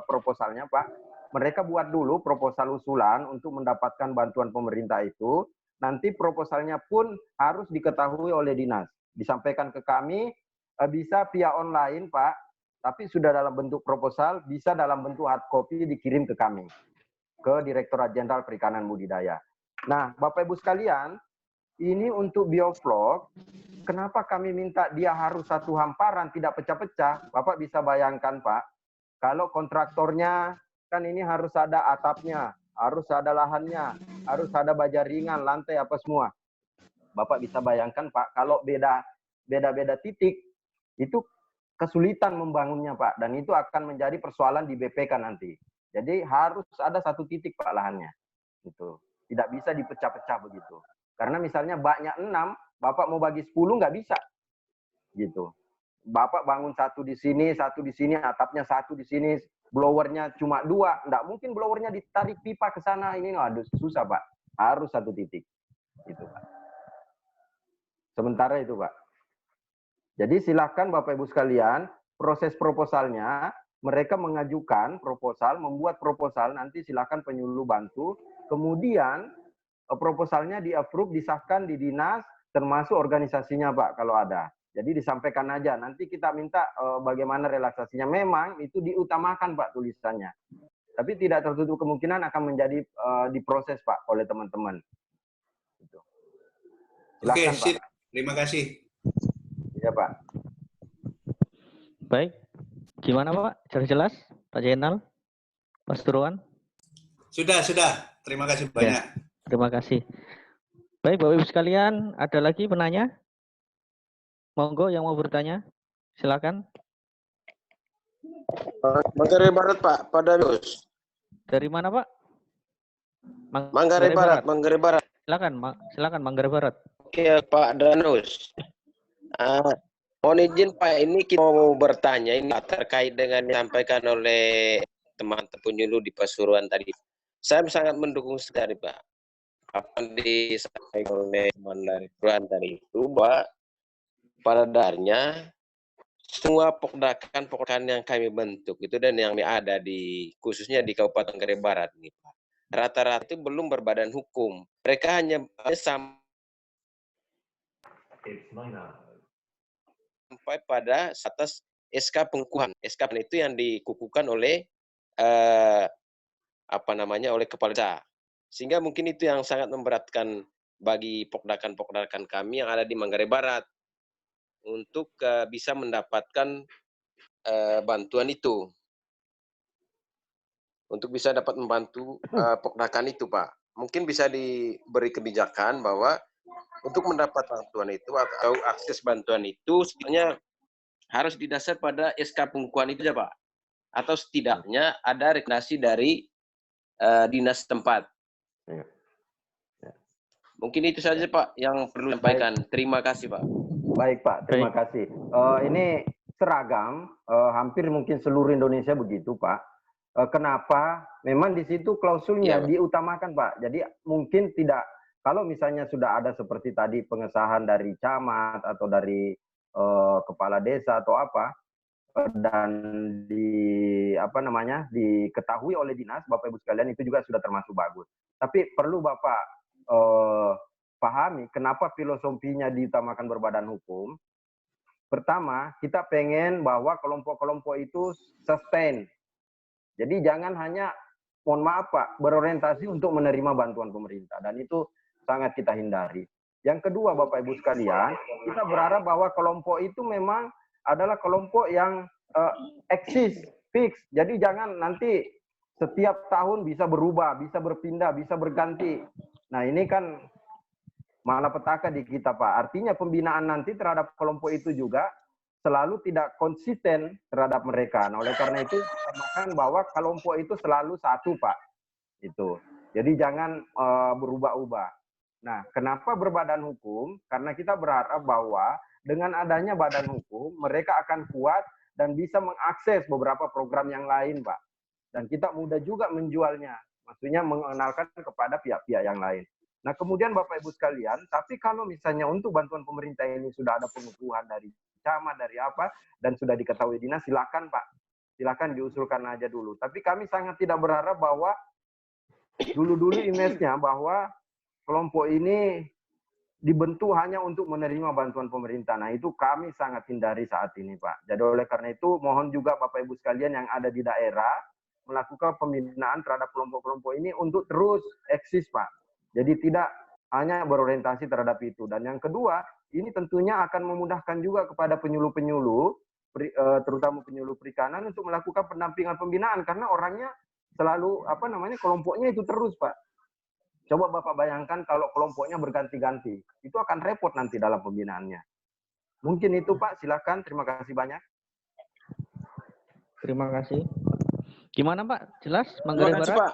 proposalnya, Pak, mereka buat dulu proposal usulan untuk mendapatkan bantuan pemerintah itu. Nanti proposalnya pun harus diketahui oleh dinas. Disampaikan ke kami, bisa via online, Pak, tapi sudah dalam bentuk proposal, bisa dalam bentuk hard copy dikirim ke kami, ke Direktorat Jenderal Perikanan Budidaya. Nah, Bapak Ibu sekalian, ini untuk bioflok, kenapa kami minta dia harus satu hamparan, tidak pecah-pecah? Bapak bisa bayangkan, Pak, kalau kontraktornya, kan ini harus ada atapnya, harus ada lahannya, harus ada baja ringan, lantai, apa semua. Bapak bisa bayangkan, Pak, kalau beda-beda titik, itu kesulitan membangunnya, Pak. Dan itu akan menjadi persoalan di BPK nanti. Jadi harus ada satu titik, Pak, lahannya. Gitu. Tidak bisa dipecah-pecah begitu. Karena misalnya baknya 6, Bapak mau bagi 10 nggak bisa. Gitu. Bapak bangun satu di sini, atapnya satu di sini, blowernya cuma 2. Nggak mungkin blowernya ditarik pipa ke sana. Ini aduh, susah, Pak. Harus satu titik. Gitu, Pak. Sementara itu, Pak. Jadi silakan Bapak Ibu sekalian, proses proposalnya, mereka mengajukan proposal, membuat proposal, nanti silakan penyuluh bantu. Kemudian proposalnya di-approve, disahkan di dinas, termasuk organisasinya, Pak, kalau ada. Jadi disampaikan aja, nanti kita minta bagaimana relaksasinya. Memang itu diutamakan, Pak, tulisannya. Tapi tidak tertutup kemungkinan akan menjadi diproses, Pak, oleh teman-teman. Oke, Silakan, sip. Pak. Terima kasih. Ya, Pak. Baik. Gimana, Pak? Jelas? Pak Jenal? Mas Turwan? Sudah. Terima kasih banyak. Ya, terima kasih. Baik, Bapak Ibu sekalian, ada lagi penanya? Monggo yang mau bertanya, silakan. Manggarai Barat, Pak, Pak Danus. Dari mana, Pak? Manggarai Barat. Silakan Manggarai Barat. Oke, Pak Danus. Mohon izin, Pak, ini kita mau bertanya ini terkait dengan yang disampaikan oleh teman-teman penyuluh di Pasuruan tadi. Saya sangat mendukung sekali, Pak. Apa yang disampaikan oleh teman dari Pasuruan tadi itu, bahwa pada dasarnya semua pokdakan yang kami bentuk itu dan yang ada di khususnya di Kabupaten Manggarai Barat nih, Pak. Rata-rata itu belum berbadan hukum. Mereka hanya sampai pada atas SK pengukuhan. SK itu yang dikukuhkan oleh oleh kepala desa. Sehingga mungkin itu yang sangat memberatkan bagi pokdakan-pokdakan kami yang ada di Manggarai Barat untuk bisa mendapatkan bantuan itu. Untuk bisa dapat membantu pokdakan itu, Pak. Mungkin bisa diberi kebijakan bahwa untuk mendapat bantuan itu atau akses bantuan itu sebenarnya harus didasar pada SK pengukuhan itu ya, Pak. Atau setidaknya ada rekomendasi dari dinas tempat. Ya. Mungkin itu saja, Pak, yang perlu disampaikan. Terima kasih, Pak. Baik, Pak. Terima kasih. Ini seragam, hampir mungkin seluruh Indonesia begitu, Pak. Kenapa? Memang di situ klausulnya diutamakan, Pak. Jadi mungkin tidak, kalau misalnya sudah ada seperti tadi pengesahan dari camat atau dari kepala desa atau apa, dan diketahui oleh dinas, Bapak Ibu sekalian, itu juga sudah termasuk bagus. Tapi perlu Bapak pahami kenapa filosofinya diutamakan berbadan hukum. Pertama, kita pengen bahwa kelompok-kelompok itu sustain. Jadi jangan hanya, mohon maaf Pak, berorientasi untuk menerima bantuan pemerintah. Dan itu sangat kita hindari. Yang kedua, Bapak Ibu sekalian, kita berharap bahwa kelompok itu memang adalah kelompok yang eksis, fix. Jadi jangan nanti setiap tahun bisa berubah, bisa berpindah, bisa berganti. Nah ini kan malapetaka di kita, Pak. Artinya pembinaan nanti terhadap kelompok itu juga selalu tidak konsisten terhadap mereka. Nah, oleh karena itu, bahkan bahwa kelompok itu selalu satu, Pak. Itu. Jadi jangan berubah-ubah. Nah, kenapa berbadan hukum? Karena kita berharap bahwa dengan adanya badan hukum, mereka akan kuat dan bisa mengakses beberapa program yang lain, Pak. Dan kita mudah juga menjualnya. Maksudnya mengenalkan kepada pihak-pihak yang lain. Nah, kemudian Bapak Ibu sekalian, tapi kalau misalnya untuk bantuan pemerintah ini sudah ada pengukuhan dari camat, dari apa, dan sudah diketahui dinas, silakan Pak. Silakan diusulkan aja dulu. Tapi kami sangat tidak berharap bahwa dulu-dulu image-nya bahwa kelompok ini dibentuk hanya untuk menerima bantuan pemerintah. Nah, itu kami sangat hindari saat ini, Pak. Jadi oleh karena itu, mohon juga Bapak Ibu sekalian yang ada di daerah, melakukan pembinaan terhadap kelompok-kelompok ini untuk terus eksis, Pak. Jadi tidak hanya berorientasi terhadap itu. Dan yang kedua, ini tentunya akan memudahkan juga kepada penyuluh-penyuluh, terutama penyuluh perikanan, untuk melakukan pendampingan pembinaan. Karena orangnya selalu, kelompoknya itu terus, Pak. Coba Bapak bayangkan kalau kelompoknya berganti-ganti. Itu akan repot nanti dalam pembinaannya. Mungkin itu Pak, silakan. Terima kasih banyak. Terima kasih. Gimana Pak? Jelas? Terima kasih Pak.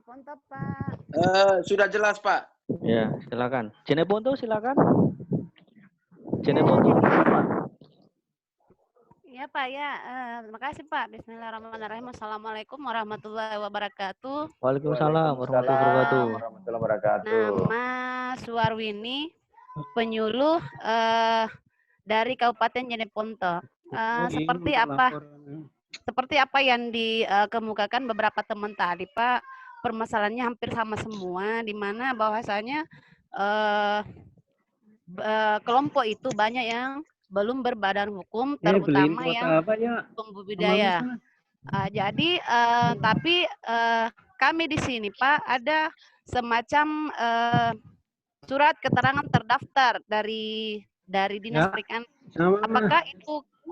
Ponto Pak. Sudah jelas Pak. Ya, silakan. Jeneponto silakan. Jeneponto. Ya Pak ya, terima kasih Pak. Bismillahirrahmanirrahim. Assalamualaikum warahmatullahi wabarakatuh. Waalaikumsalam warahmatullahi wabarakatuh. Nama Suarwini, penyuluh dari Kabupaten Jeneponto. Seperti apa yang dikemukakan beberapa teman tadi Pak, permasalahannya hampir sama semua, di mana bahwasanya kelompok itu banyak yang belum berbadan hukum, terutama yang pembudidaya. Jadi, tapi kami di sini Pak ada semacam surat keterangan terdaftar dari Dinas Perikanan.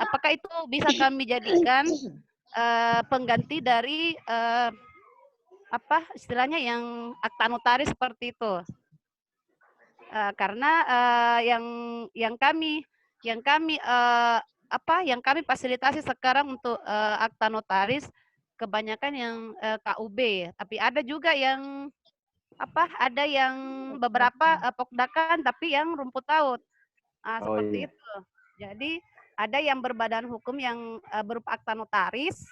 Apakah itu bisa kami jadikan pengganti dari istilahnya yang akta notaris seperti itu? Karena yang kami fasilitasi sekarang untuk akta notaris kebanyakan yang KUB, tapi ada juga yang beberapa pokdakan tapi yang rumput laut seperti itu. Jadi ada yang berbadan hukum yang berupa akta notaris,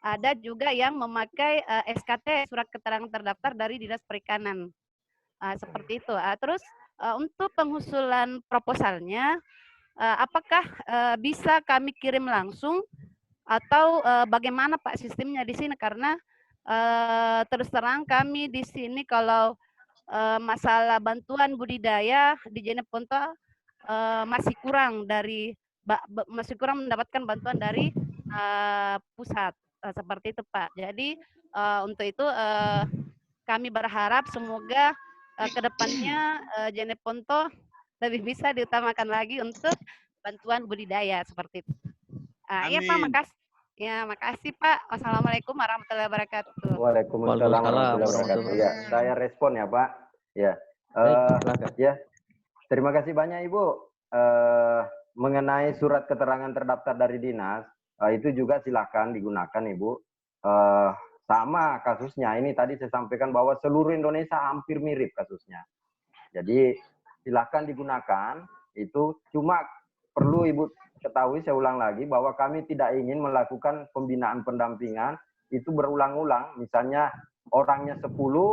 ada juga yang memakai SKT surat keterangan terdaftar dari Dinas Perikanan seperti itu. Terus untuk pengusulan proposalnya, apakah bisa kami kirim langsung atau bagaimana Pak sistemnya di sini? Karena terus terang kami di sini kalau masalah bantuan budidaya di Jeneponto masih kurang mendapatkan bantuan dari pusat seperti itu Pak. Jadi untuk itu kami berharap semoga kedepannya Jeneponto lebih bisa diutamakan lagi untuk bantuan budidaya seperti itu. Ya Pak, makasih. Ya, makasih Pak. Wassalamualaikum warahmatullahi wabarakatuh. Waalaikumsalam warahmatullahi wabarakatuh. Ya, saya respon ya Pak. Ya, ya. Terima kasih banyak Ibu. Mengenai surat keterangan terdaftar dari dinas, itu juga silakan digunakan Ibu. Sama kasusnya. Ini tadi saya sampaikan bahwa seluruh Indonesia hampir mirip kasusnya. Jadi silakan digunakan. Itu cuma perlu Ibu ketahui, saya ulang lagi, bahwa kami tidak ingin melakukan pembinaan pendampingan itu berulang-ulang. Misalnya orangnya 10,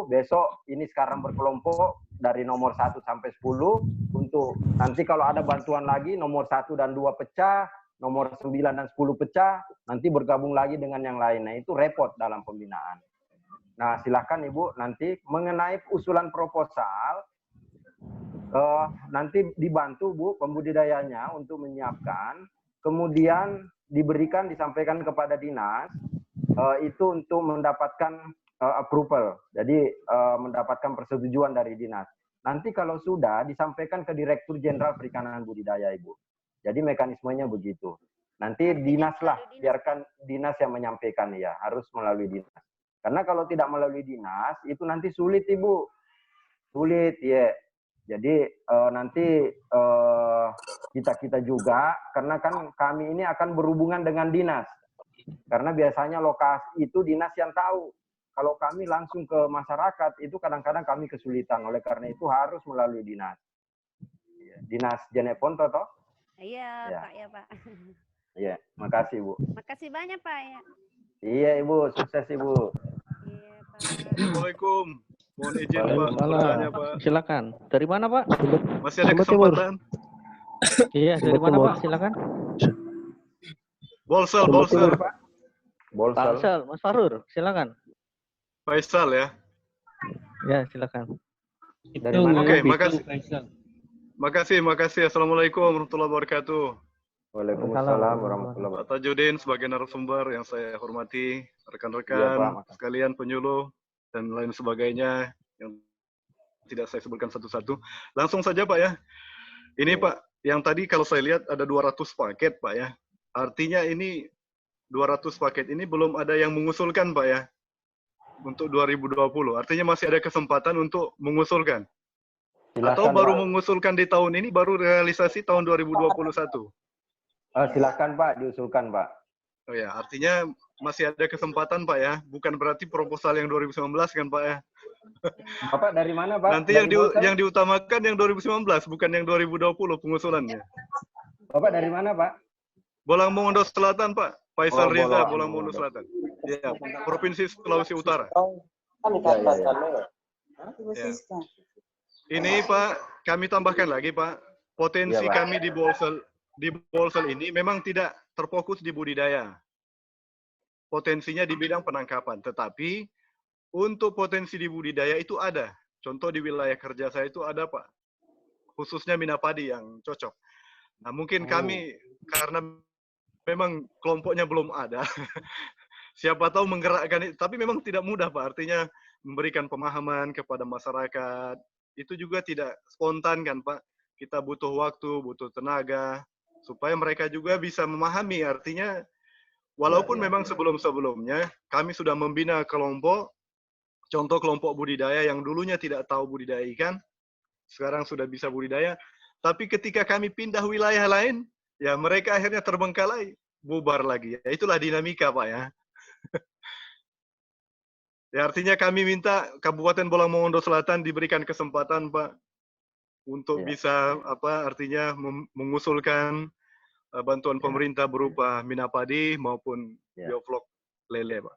besok ini sekarang berkelompok dari nomor 1 sampai 10, untuk nanti kalau ada bantuan lagi nomor 1 dan 2 pecah, nomor 9 dan 10 pecah, nanti bergabung lagi dengan yang lain. Nah, itu repot dalam pembinaan. Nah, silakan Ibu nanti mengenai usulan proposal, nanti dibantu Bu pembudidayanya untuk menyiapkan, kemudian disampaikan kepada dinas, itu untuk mendapatkan approval, jadi mendapatkan persetujuan dari dinas. Nanti kalau sudah disampaikan ke Direktur Jenderal Perikanan Budidaya, Ibu. Jadi mekanismenya begitu. Nanti dinas lah, biarkan dinas yang menyampaikan, ya, harus melalui dinas. Karena kalau tidak melalui dinas, itu nanti sulit, Ibu. Sulit, ya. Jadi nanti kita juga, karena kan kami ini akan berhubungan dengan dinas. Karena biasanya lokasi itu dinas yang tahu. Kalau kami langsung ke masyarakat, itu kadang-kadang kami kesulitan. Oleh karena itu harus melalui dinas. Dinas Jeneponto, toh? Iya, Ya. Pak, ya, Pak. Iya, makasih, Bu. Makasih banyak, Pak, ya. Iya, Ibu. Sukses, Ibu. Iya, Pak. Assalamualaikum. Mohon izin, Pak. Waalaikumsalam. Bertanya, Pak. Silakan. Dari mana, Pak? Masih ada kesempatan? Iya, dari mana, Pak? Silakan. Bolsel. Bolsel. Tangsel, Mas Farur, silakan. Faisal, ya. Ya, silakan. Dari mana? Oke, makasih. Assalamualaikum warahmatullahi wabarakatuh. Waalaikumsalam warahmatullahi Pak wabarakatuh. Tajudin sebagai narasumber yang saya hormati, Iya, rekan-rekan Pak. sekalian penyuluh dan lain sebagainya yang tidak saya sebutkan satu-satu. Langsung saja, Pak, ya. Ini, Pak, yang tadi kalau saya lihat ada 200 paket, Pak, ya. Artinya ini 200 paket ini belum ada yang mengusulkan, Pak, ya. Untuk 2020. Artinya masih ada kesempatan untuk mengusulkan. Silakan, Atau baru Pak. mengusulkan di tahun ini, baru realisasi tahun 2021. Silakan, Pak, diusulkan, Pak. Oh ya, artinya masih ada kesempatan, Pak, ya. Bukan berarti proposal yang 2019 kan, Pak, ya. Bapak dari mana, Pak? Nanti Dari Bolsel? yang diutamakan yang 2019, bukan yang 2020 pengusulannya. Bapak dari mana, Pak? Bolang Mongondo Selatan, Pak. Faisal Oh, Riza, Bolang Bolang Mongondo Selatan. Ya, Provinsi Sulawesi Utara. Ya. Ini, Pak, kami tambahkan lagi, Pak. Potensi Ya, Pak. kami di Bolsel ini memang tidak terfokus di budidaya. Potensinya di bidang penangkapan, tetapi untuk potensi di budidaya itu ada. Contoh di wilayah kerja saya itu ada, Pak. Khususnya minapadi yang cocok. Nah, mungkin kami karena memang kelompoknya belum ada. Siapa tahu menggerakkan itu, tapi memang tidak mudah, Pak. Artinya memberikan pemahaman kepada masyarakat. Itu juga tidak spontan kan, Pak. Kita butuh waktu, butuh tenaga supaya mereka juga bisa memahami. Artinya walaupun memang sebelum-sebelumnya kami sudah membina kelompok, contoh kelompok budidaya yang dulunya tidak tahu budidaya ikan, sekarang sudah bisa budidaya. Tapi ketika kami pindah wilayah lain, ya mereka akhirnya terbengkalai, bubar lagi. Ya, itulah dinamika, Pak, ya. Ya, artinya kami minta Kabupaten Bolang Mongondo Selatan diberikan kesempatan, Pak, untuk bisa artinya mengusulkan bantuan pemerintah berupa minapadi maupun bioflok lele, Pak.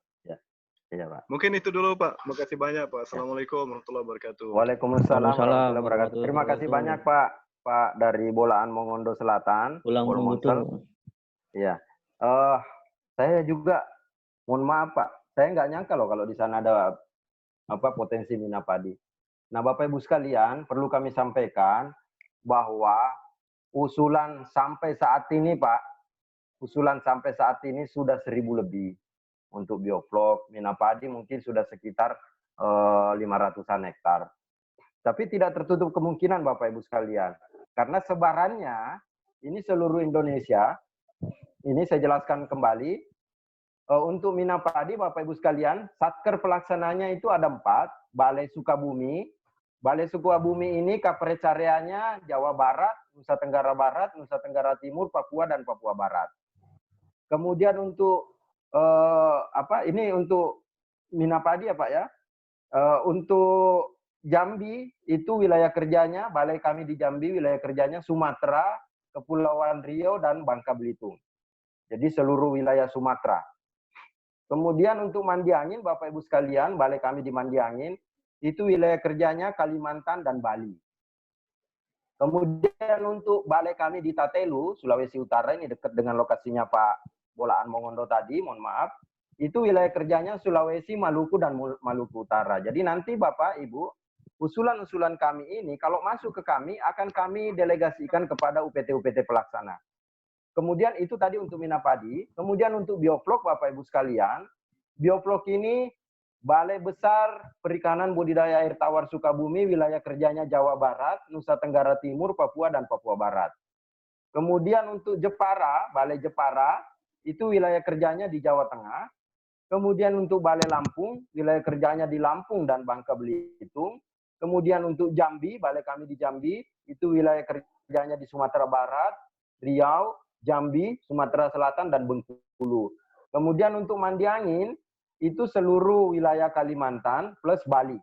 Iya, Pak. Mungkin itu dulu, Pak. Makasih banyak, Pak. Assalamualaikum warahmatullahi wabarakatuh. Waalaikumsalam warahmatullahi wabarakatuh. Terima kasih banyak, Pak. Pak dari Bolaan Mongondo Selatan. Mongondo. Iya. Saya juga mohon maaf, Pak. Saya nggak nyangka loh kalau di sana ada potensi minapadi. Nah, Bapak Ibu sekalian, perlu kami sampaikan bahwa usulan sampai saat ini, Pak, sudah 1.000 lebih untuk bioflok, minapadi mungkin sudah sekitar 500-an hektar. Tapi tidak tertutup kemungkinan, Bapak Ibu sekalian, karena sebarannya ini seluruh Indonesia. Ini saya jelaskan kembali. Untuk minapadi, Bapak Ibu sekalian, satker pelaksananya itu ada 4, Balai Sukabumi. Balai Sukabumi ini coverage areanya Jawa Barat, Nusa Tenggara Barat, Nusa Tenggara Timur, Papua, dan Papua Barat. Kemudian untuk ini untuk minapadi ya, Pak, ya. Untuk Jambi itu wilayah kerjanya, balai kami di Jambi wilayah kerjanya Sumatera, Kepulauan Riau, dan Bangka Belitung. Jadi seluruh wilayah Sumatera. Kemudian untuk Mandi Angin, Bapak Ibu sekalian, balai kami di Mandi Angin, itu wilayah kerjanya Kalimantan dan Bali. Kemudian untuk balai kami di Tatelu, Sulawesi Utara, ini dekat dengan lokasinya Pak Bolaan Mongondo tadi, mohon maaf, itu wilayah kerjanya Sulawesi, Maluku, dan Maluku Utara. Jadi nanti Bapak, Ibu, usulan-usulan kami ini, kalau masuk ke kami, akan kami delegasikan kepada UPT-UPT pelaksana. Kemudian itu tadi untuk minapadi. Kemudian untuk bioflok, Bapak Ibu sekalian, bioflok ini Balai Besar Perikanan Budidaya Air Tawar Sukabumi, wilayah kerjanya Jawa Barat, Nusa Tenggara Timur, Papua, dan Papua Barat. Kemudian untuk Jepara, Balai Jepara, itu wilayah kerjanya di Jawa Tengah. Kemudian untuk Balai Lampung, wilayah kerjanya di Lampung dan Bangka Belitung. Kemudian untuk Jambi, balai kami di Jambi, itu wilayah kerjanya di Sumatera Barat, Riau, Jambi, Sumatera Selatan, dan Bengkulu. Kemudian untuk Mandi Angin, itu seluruh wilayah Kalimantan plus Bali.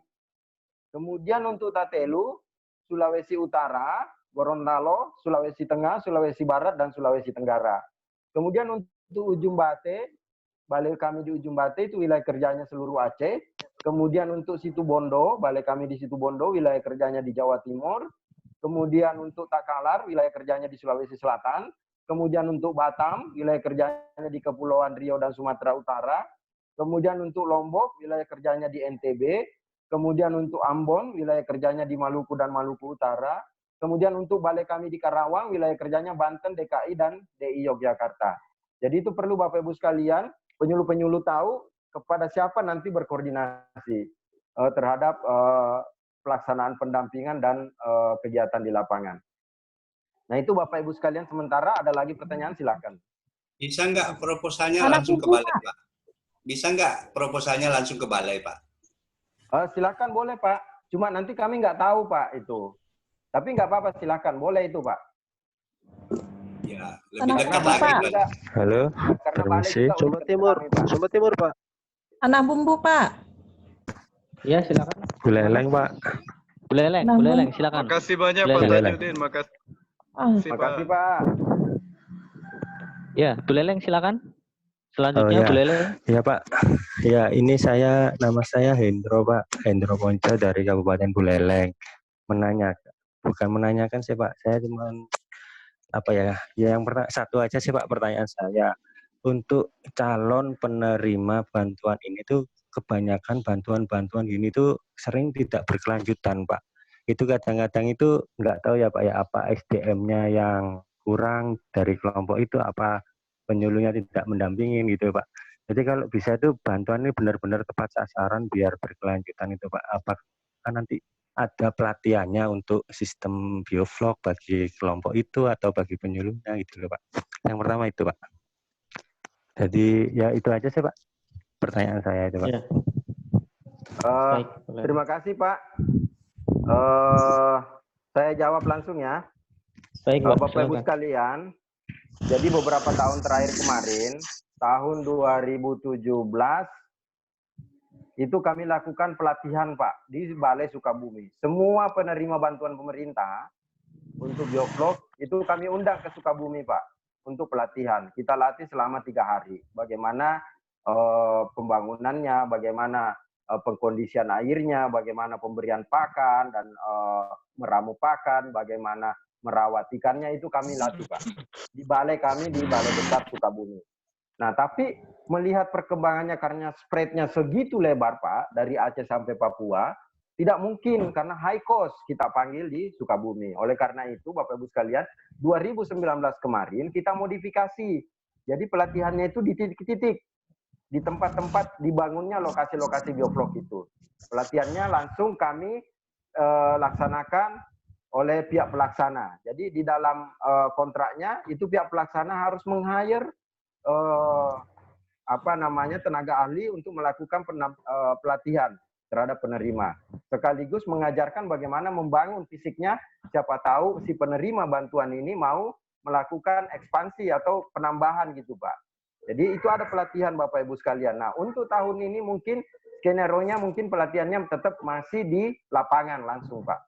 Kemudian untuk Tatelu, Sulawesi Utara, Gorontalo, Sulawesi Tengah, Sulawesi Barat, dan Sulawesi Tenggara. Kemudian untuk Ujung Bate, balai kami di Ujung Bate itu wilayah kerjanya seluruh Aceh. Kemudian untuk Situbondo, balai kami di Situbondo, wilayah kerjanya di Jawa Timur. Kemudian untuk Takalar, wilayah kerjanya di Sulawesi Selatan. Kemudian untuk Batam, wilayah kerjanya di Kepulauan Riau dan Sumatera Utara. Kemudian untuk Lombok, wilayah kerjanya di NTB. Kemudian untuk Ambon, wilayah kerjanya di Maluku dan Maluku Utara. Kemudian untuk balai kami di Karawang, wilayah kerjanya Banten, DKI, dan DI Yogyakarta. Jadi itu perlu Bapak Ibu sekalian, penyuluh-penyuluh tahu kepada siapa nanti berkoordinasi terhadap pelaksanaan pendampingan dan kegiatan di lapangan. Nah itu Bapak Ibu sekalian, sementara ada lagi pertanyaan, silakan. Bisa nggak proposalnya langsung ke balai, Pak? Bisa nggak proposalnya langsung ke balai, Pak? Silakan, boleh Pak. Cuma nanti kami nggak tahu Pak itu. Tapi nggak apa-apa, silakan, boleh itu Pak. Ya, lebih dekat lagi. Halo, permisi. Sumber Timur, Pak. Anak bumbu, Pak. Ya, silakan. Buleleng, Pak. Buleleng, silakan. Makasih banyak Pak Tajudin, makasih. Makasih Pak. Ya, Buleleng silakan. Selanjutnya ya. Buleleng. Ya Pak. Ya, ini nama saya Hendro Pak. Hendro Ponco dari Kabupaten Buleleng. Bukan menanyakan sih Pak. Saya cuma yang satu aja sih Pak pertanyaan saya. Untuk calon penerima bantuan ini tuh kebanyakan bantuan-bantuan gini tuh sering tidak berkelanjutan Pak. Itu kadang-kadang itu nggak tahu ya Pak ya, apa SDM-nya yang kurang dari kelompok itu, apa penyuluhnya tidak mendampingin gitu Pak. Jadi kalau bisa itu bantuan ini benar-benar tepat sasaran biar berkelanjutan itu Pak. Apakah nanti ada pelatihannya untuk sistem biovlog bagi kelompok itu atau bagi penyuluhnya gitu loh Pak. Yang pertama itu Pak. Jadi ya itu aja sih Pak pertanyaan saya itu Pak. Ya. Terima kasih Pak. Saya jawab langsung ya. Baik, Bapak Ibu sekalian, jadi beberapa tahun terakhir kemarin, tahun 2017, itu kami lakukan pelatihan Pak di Balai Sukabumi. Semua penerima bantuan pemerintah untuk biovlog itu kami undang ke Sukabumi Pak untuk pelatihan. Kita latih selama 3 hari. Bagaimana pembangunannya, bagaimana pengkondisian airnya, bagaimana pemberian pakan dan meramu pakan, bagaimana merawat ikannya, itu kami latih Pak. Di balai kami, di Balai Besar Sukabumi. Nah, tapi melihat perkembangannya karena spreadnya segitu lebar Pak, dari Aceh sampai Papua, tidak mungkin karena high cost kita panggil di Sukabumi. Oleh karena itu, Bapak Ibu sekalian, 2019 kemarin kita modifikasi. Jadi pelatihannya itu di titik-titik, di tempat-tempat dibangunnya lokasi-lokasi biovlog itu. Pelatihannya langsung kami laksanakan oleh pihak pelaksana. Jadi di dalam kontraknya itu pihak pelaksana harus meng-hire tenaga ahli untuk melakukan pelatihan terhadap penerima. Sekaligus mengajarkan bagaimana membangun fisiknya, siapa tahu si penerima bantuan ini mau melakukan ekspansi atau penambahan gitu Pak. Jadi itu ada pelatihan Bapak Ibu sekalian. Nah, untuk tahun ini mungkin skenario-nya mungkin pelatihannya tetap masih di lapangan langsung Pak.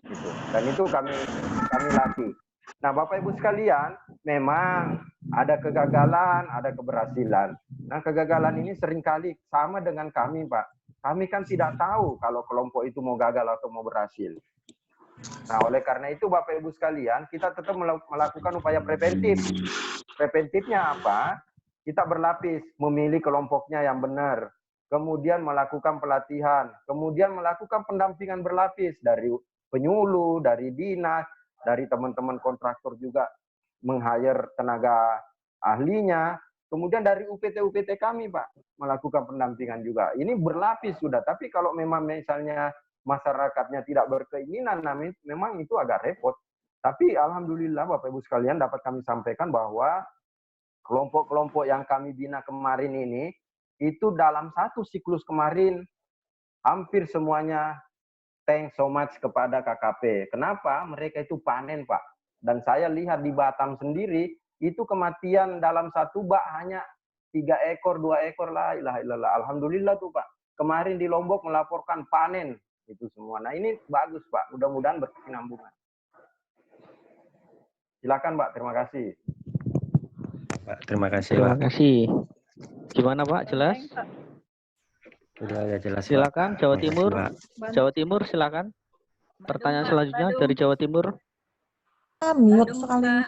Gitu. Dan itu kami latih. Nah, Bapak Ibu sekalian, memang ada kegagalan, ada keberhasilan. Nah, kegagalan ini seringkali sama dengan kami, Pak. Kami kan tidak tahu kalau kelompok itu mau gagal atau mau berhasil. Nah, oleh karena itu Bapak Ibu sekalian, kita tetap melakukan upaya preventif. Preventifnya apa? Kita berlapis, memilih kelompoknya yang benar. Kemudian melakukan pelatihan. Kemudian melakukan pendampingan berlapis dari penyuluh, dari dinas, dari teman-teman kontraktor juga meng-hire tenaga ahlinya, Kemudian dari UPT-UPT kami, Pak, melakukan pendampingan juga. Ini berlapis sudah, tapi kalau memang misalnya masyarakatnya tidak berkeinginan, memang itu agak repot. Tapi alhamdulillah Bapak Ibu sekalian dapat kami sampaikan bahwa kelompok-kelompok yang kami bina kemarin ini, itu dalam satu siklus kemarin, hampir semuanya thanks so much kepada KKP. Kenapa? Mereka itu panen, Pak. Dan saya lihat di Batam sendiri, itu kematian dalam satu bak hanya 3 ekor, 2 ekor lah. Alhamdulillah tuh, Pak. Kemarin di Lombok melaporkan panen itu semua. Nah ini bagus, Pak. Mudah-mudahan berkesinambungan. Silakan, Pak. Terima kasih. Pak, terima kasih, Pak. Terima kasih. Gimana, Pak? Jelas? Sudah ya jelas, silakan, Pak. Jawa Terima Timur. kasih, Pak. Jawa Timur, silakan. Pertanyaan selanjutnya dari Jawa Timur. Mute sekali.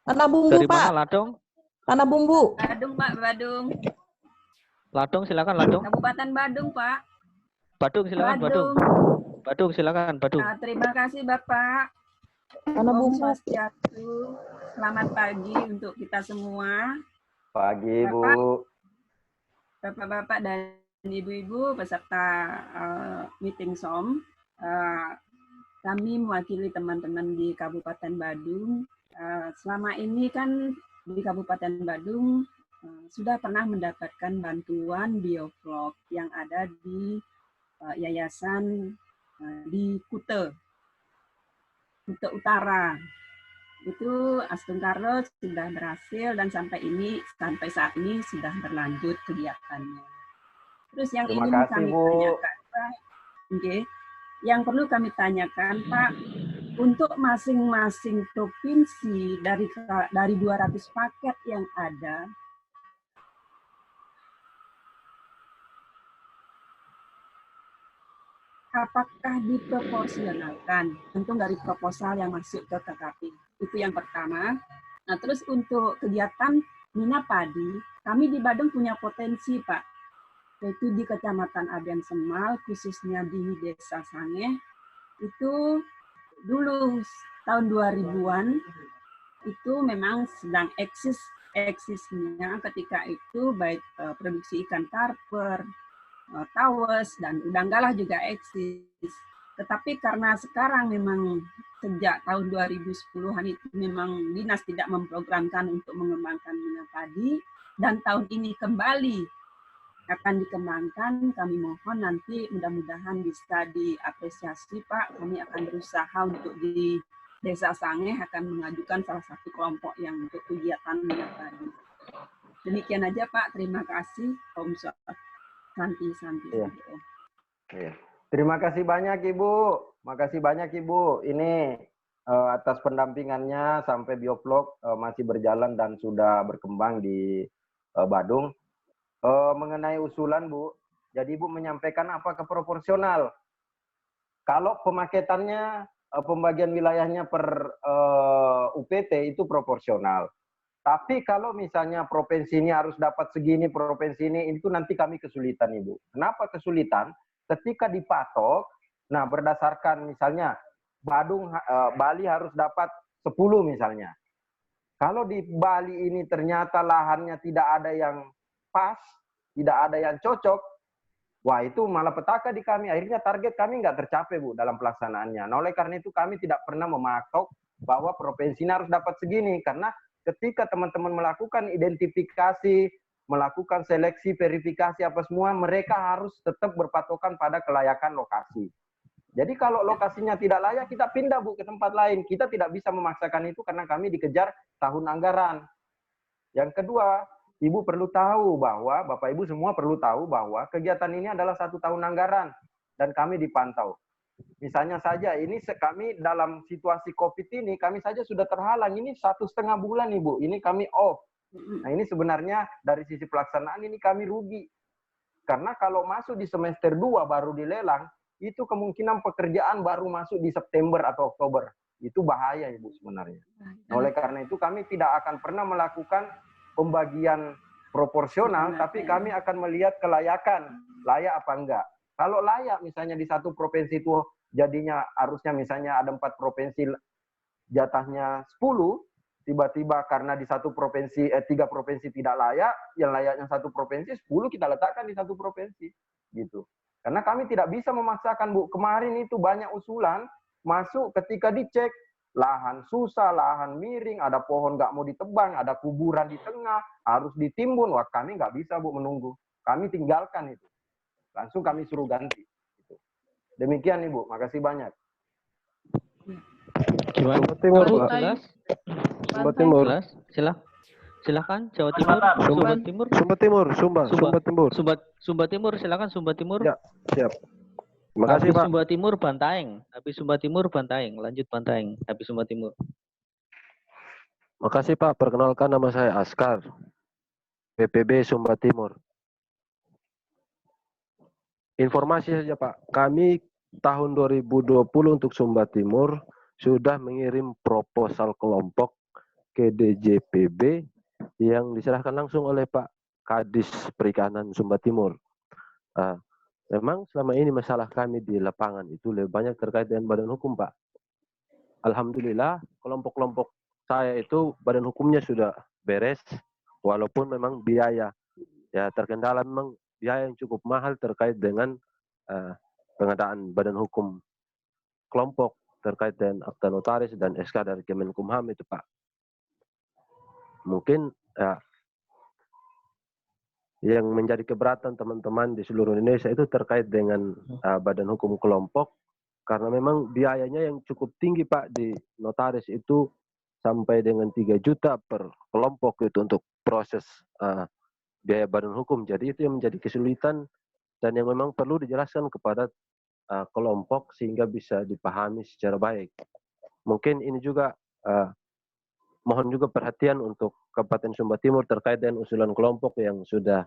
Tanah bumbu, Dari Pak. mana, Ladong? Tanah bumbu. Badung, Pak, Badung. Ladong, silakan, Ladong. Kabupaten Badung, Pak. Badung, silakan, Badung. Badung, silakan, Badung. Terima kasih, Bapak. Tanah Om bumbu. Swastiastu. Selamat pagi untuk kita semua. Pagi, Bu. Bapak-bapak dan ibu-ibu peserta meeting SOM. Kami mewakili teman-teman di Kabupaten Badung. Selama ini kan di Kabupaten Badung sudah pernah mendapatkan bantuan bioflok yang ada di yayasan di Kute Utara. Itu Astung Carlo sudah berhasil dan sampai saat ini sudah berlanjut kegiatannya. Terus yang Terima ingin kasih, kami Bu. tanyakan, Pak, yang perlu kami tanyakan, Pak, untuk masing-masing provinsi dari 200 paket yang ada, apakah diproporsionalkan tentu dari proposal yang masuk ke KKP? Itu yang pertama. Nah, terus untuk kegiatan Mina Padi, kami di Badung punya potensi, Pak. Yaitu di Kecamatan Aden Semal, khususnya di Desa Sange, itu dulu tahun 2000-an, itu memang sedang eksisnya ketika itu baik produksi ikan karper, tawes, dan udang galah juga eksis. Tetapi karena sekarang memang sejak tahun 2010-an itu memang dinas tidak memprogramkan untuk mengembangkan minat padi, dan tahun ini kembali akan dikembangkan, kami mohon nanti mudah-mudahan bisa diapresiasi, Pak. Kami akan berusaha untuk di Desa Sange akan mengajukan salah satu kelompok yang untuk kegiatan minat padi. Demikian aja, Pak. Terima kasih. Om Santi. Iya. Terima kasih banyak, Ibu. Makasih banyak, Ibu. Ini atas pendampingannya sampai bioflok masih berjalan dan sudah berkembang di Badung. Mengenai usulan, Bu, jadi Ibu menyampaikan apakah proporsional? Kalau pemaketannya, pembagian wilayahnya per UPT itu proporsional. Tapi kalau misalnya provinsi ini harus dapat segini, provinsi ini, itu nanti kami kesulitan, Ibu. Kenapa kesulitan? Ketika dipatok, nah berdasarkan misalnya Badung, Bali harus dapat 10 misalnya. Kalau di Bali ini ternyata lahannya tidak ada yang pas, tidak ada yang cocok, wah itu malah petaka di kami. Akhirnya target kami nggak tercapai, Bu, dalam pelaksanaannya. Nah, oleh karena itu kami tidak pernah mematok bahwa provinsi ini harus dapat segini. Karena ketika teman-teman melakukan identifikasi, melakukan seleksi, verifikasi apa semua, mereka harus tetap berpatokan pada kelayakan lokasi. Jadi kalau lokasinya tidak layak, kita pindah, Bu, ke tempat lain. Kita tidak bisa memaksakan itu karena kami dikejar tahun anggaran. Yang kedua, Ibu perlu tahu bahwa, Bapak Ibu semua perlu tahu bahwa kegiatan ini adalah 1 tahun anggaran dan kami dipantau. Misalnya saja ini kami dalam situasi COVID ini, kami saja sudah terhalang. Ini 1,5 bulan, Ibu. Ini kami off. Nah ini sebenarnya dari sisi pelaksanaan ini kami rugi. Karena kalau masuk di semester 2 baru dilelang, itu kemungkinan pekerjaan baru masuk di September atau Oktober. Itu bahaya, Ibu, sebenarnya. Nah, oleh karena itu kami tidak akan pernah melakukan pembagian proporsional, tapi kami akan melihat kelayakan, layak apa enggak. Kalau layak misalnya di satu provinsi itu jadinya harusnya misalnya ada 4 provinsi jatahnya 10, tiba-tiba karena di satu provinsi, 3 provinsi tidak layak, yang layaknya satu provinsi, 10 kita letakkan di satu provinsi. Gitu. Karena kami tidak bisa memaksakan, Bu. Kemarin itu banyak usulan, masuk ketika dicek, lahan susah, lahan miring, ada pohon nggak mau ditebang, ada kuburan di tengah, harus ditimbun. Wah, kami nggak bisa, Bu, menunggu. Kami tinggalkan itu. Langsung kami suruh ganti. Gitu. Demikian, Ibu. Makasih banyak. Gimana? Sumba Timur, Pak. Jelas? Sumba Timur. Jelas? Silakan Jawa Timur, Sumba Timur. Sumba Timur, Sumba Timur. Sumba Timur, silakan Sumba Timur. Ya, siap. Terima kasih, habis Pak. Sumba Timur Bantaeng. Habis Sumba Timur Bantaeng. Lanjut Bantaeng. Habis Sumba Timur. Makasih, Pak. Perkenalkan, nama saya Askar. PPB Sumba Timur. Informasi saja, Pak. Kami tahun 2020 untuk Sumba Timur sudah mengirim proposal kelompok ke DJPB yang diserahkan langsung oleh Pak Kadis Perikanan Sumba Timur. Memang selama ini masalah kami di lapangan itu lebih banyak terkait dengan badan hukum, Pak. Alhamdulillah, kelompok-kelompok saya itu badan hukumnya sudah beres, walaupun memang biaya. Ya, terkendala memang biaya yang cukup mahal terkait dengan pengadaan badan hukum kelompok terkait dengan akta notaris dan SK dari Kemenkumham itu, Pak. Mungkin yang menjadi keberatan teman-teman di seluruh Indonesia itu terkait dengan badan hukum kelompok, karena memang biayanya yang cukup tinggi, Pak, di notaris itu sampai dengan 3 juta per kelompok itu untuk proses biaya badan hukum. Jadi itu yang menjadi kesulitan dan yang memang perlu dijelaskan kepada kelompok sehingga bisa dipahami secara baik. Mungkin ini juga mohon juga perhatian untuk Kabupaten Sumba Timur terkait dengan usulan kelompok yang sudah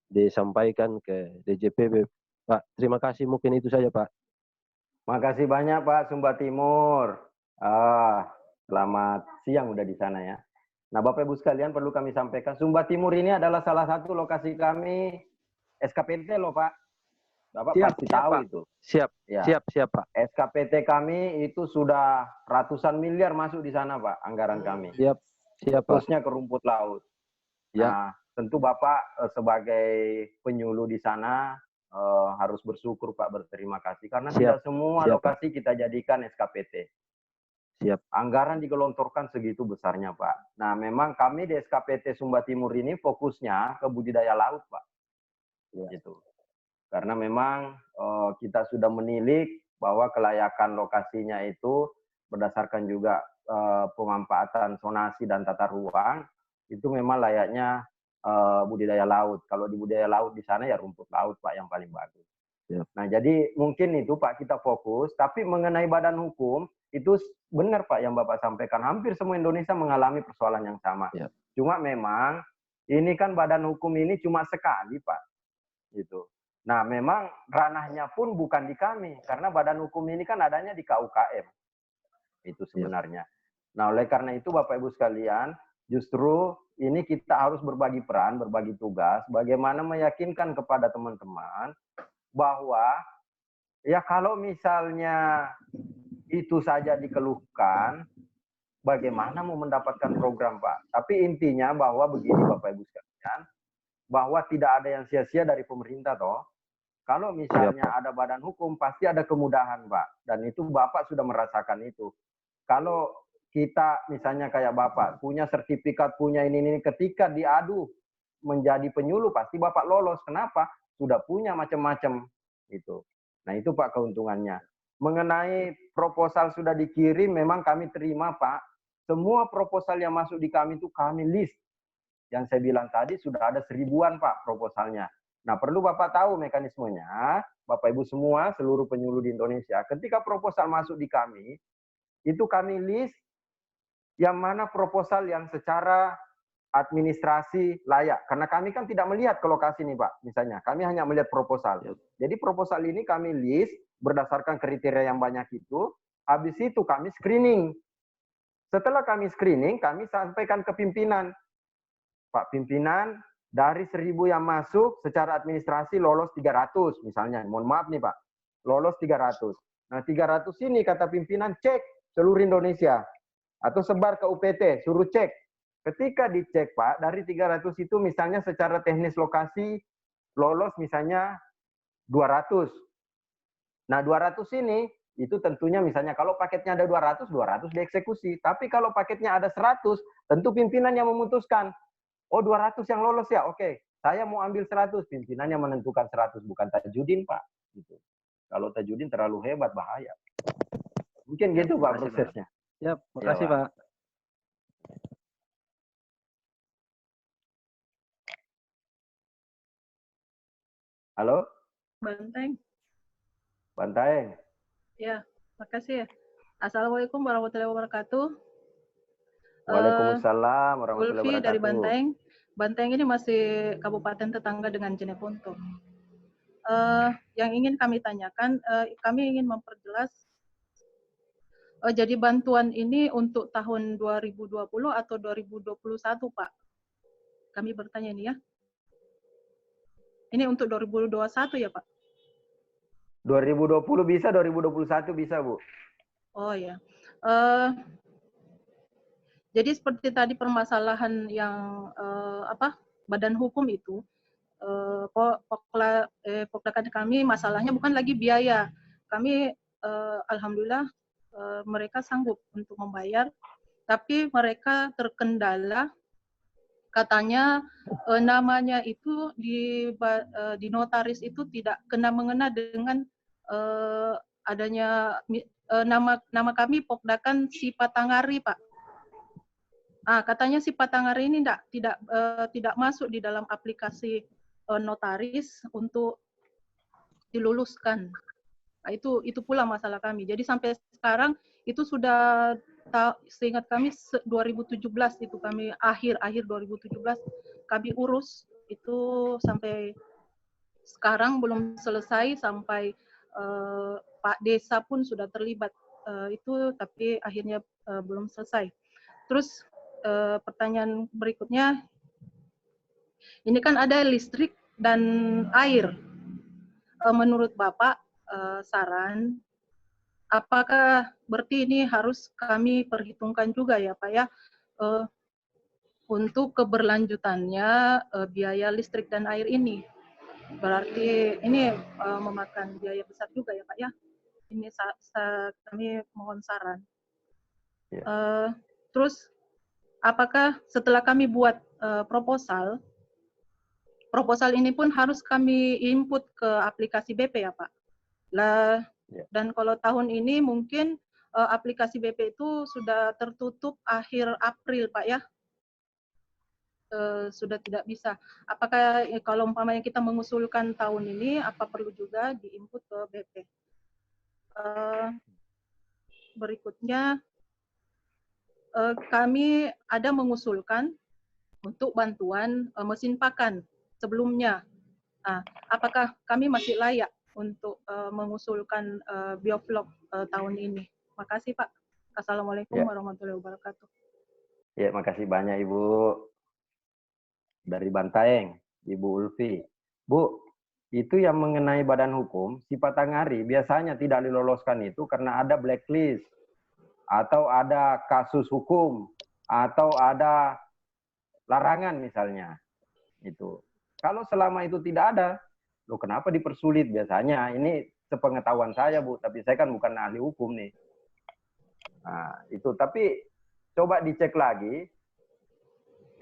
disampaikan ke DJPB. Pak, terima kasih. Mungkin itu saja, Pak. Makasih banyak, Pak, Sumba Timur. Selamat siang udah di sana ya. Nah, Bapak Ibu sekalian, perlu kami sampaikan, Sumba Timur ini adalah salah satu lokasi kami SKPT loh, Pak. Bapak pasti tahu Pak. itu. Siap, ya. siap, Pak. SKPT kami itu sudah ratusan miliar masuk di sana, Pak, anggaran kami. Siap, Pak. Khususnya ke rumput laut. Ya. Nah, tentu Bapak sebagai penyuluh di sana harus bersyukur, Pak, berterima kasih. Karena tidak semua lokasi kita jadikan SKPT. Siap. Anggaran digelontorkan segitu besarnya, Pak. Nah, memang kami di SKPT Sumba Timur ini fokusnya ke budidaya laut, Pak. Gitu. Karena memang kita sudah menilik bahwa kelayakan lokasinya itu berdasarkan juga pemanfaatan zonasi dan tata ruang, itu memang layaknya budidaya laut. Kalau di budidaya laut di sana ya rumput laut, Pak, yang paling bagus. Nah, jadi mungkin itu, Pak, kita fokus. Tapi mengenai badan hukum, itu benar, Pak, yang Bapak sampaikan. Hampir semua Indonesia mengalami persoalan yang sama. Cuma memang ini kan badan hukum ini cuma sekali, Pak. Gitu. Nah, memang ranahnya pun bukan di kami, karena badan hukum ini kan adanya di KUKM. Itu sebenarnya. Nah, oleh karena itu, Bapak Ibu sekalian, justru ini kita harus berbagi peran, berbagi tugas, bagaimana meyakinkan kepada teman-teman bahwa ya kalau misalnya itu saja dikeluhkan, bagaimana mau mendapatkan program, Pak? Tapi intinya bahwa begini, Bapak Ibu sekalian, bahwa tidak ada yang sia-sia dari pemerintah, toh. Kalau misalnya ada badan hukum, pasti ada kemudahan, Pak. Dan itu Bapak sudah merasakan itu. Kalau kita misalnya kayak Bapak, punya sertifikat, punya ini, ketika diadu menjadi penyuluh, pasti Bapak lolos. Kenapa? Sudah punya macam-macam. Itu. Nah, itu, Pak, keuntungannya. Mengenai proposal sudah dikirim, memang kami terima, Pak. Semua proposal yang masuk di kami itu kami list. Yang saya bilang tadi sudah ada 1000-an, Pak, proposalnya. Nah, perlu Bapak tahu mekanismenya, Bapak Ibu semua, seluruh penyuluh di Indonesia, ketika proposal masuk di kami, itu kami list yang mana proposal yang secara administrasi layak. Karena kami kan tidak melihat ke lokasi nih, Pak, misalnya. Kami hanya melihat proposal. Jadi proposal ini kami list berdasarkan kriteria yang banyak itu, habis itu kami screening. Setelah kami screening, kami sampaikan ke pimpinan. Pak pimpinan, dari 1000 yang masuk secara administrasi lolos 300 misalnya. Mohon maaf nih, Pak. Lolos 300. Nah, 300 ini kata pimpinan cek seluruh Indonesia. atau sebar ke UPT, suruh cek. Ketika dicek Pak, dari 300 itu misalnya secara teknis lokasi lolos misalnya 200. Nah 200 ini itu tentunya misalnya kalau paketnya ada 200 dieksekusi. Tapi kalau paketnya ada 100, tentu pimpinan yang memutuskan. Oh 200 yang lolos ya, oke. Saya mau ambil 100, pimpinannya menentukan 100, bukan Tajudin Pak. Gitu. Kalau Tajudin terlalu hebat, bahaya. Mungkin gitu Pak prosesnya. Ya, makasih Pak. Halo? Banteng. Bantaeng. Ya, makasih ya. Assalamualaikum warahmatullahi wabarakatuh. Waalaikumsalam warahmatullahi Ulfi wabarakatuh. dari Banteng. Banteng ini masih kabupaten tetangga dengan Jeneponto. Yang ingin kami tanyakan, kami ingin memperjelas, jadi bantuan ini untuk tahun 2020 atau 2021 Pak? Kami bertanya ini ya. Ini untuk 2021 ya Pak? 2020 bisa, 2021 bisa Bu. Oh ya. Jadi seperti tadi permasalahan yang badan hukum itu, pokdakan kami masalahnya bukan lagi biaya. Kami alhamdulillah mereka sanggup untuk membayar, tapi mereka terkendala katanya namanya itu di notaris itu tidak mengena dengan adanya nama kami Pokdakan Sipatangari Pak. Katanya Sipatangari ini tidak masuk di dalam aplikasi notaris untuk diluluskan. Nah, itu pula masalah kami. Jadi sampai sekarang itu sudah seingat kami 2017 itu kami akhir 2017 kami urus itu sampai sekarang belum selesai, sampai Pak Desa pun sudah terlibat itu, tapi akhirnya belum selesai. Terus pertanyaan berikutnya, ini kan ada listrik dan air. Menurut Bapak saran, apakah berarti ini harus kami perhitungkan juga ya Pak ya, untuk keberlanjutannya biaya listrik dan air ini? Berarti ini memakan biaya besar juga ya Pak ya? Ini kami mohon saran. Terus apakah setelah kami buat proposal ini pun harus kami input ke aplikasi BP ya Pak? Dan kalau tahun ini mungkin aplikasi BP itu sudah tertutup akhir April Pak ya? Sudah tidak bisa. Apakah kalau umpamanya kita mengusulkan tahun ini, apa perlu juga diinput ke BP? Berikutnya, kami ada mengusulkan untuk bantuan mesin pakan sebelumnya. Apakah kami masih layak untuk mengusulkan bioflok tahun ini? Makasih Pak. Assalamualaikum warahmatullahi wabarakatuh. Ya, makasih banyak Ibu. Dari Bantaeng, Ibu Ulfi. Bu, itu yang mengenai badan hukum, Sipatangari biasanya tidak diloloskan itu karena ada blacklist, atau ada kasus hukum, atau ada larangan misalnya. Itu. Kalau selama itu tidak ada, loh kenapa dipersulit biasanya? Ini sepengetahuan saya Bu, tapi saya kan bukan ahli hukum nih. Nah, itu. Tapi coba dicek lagi.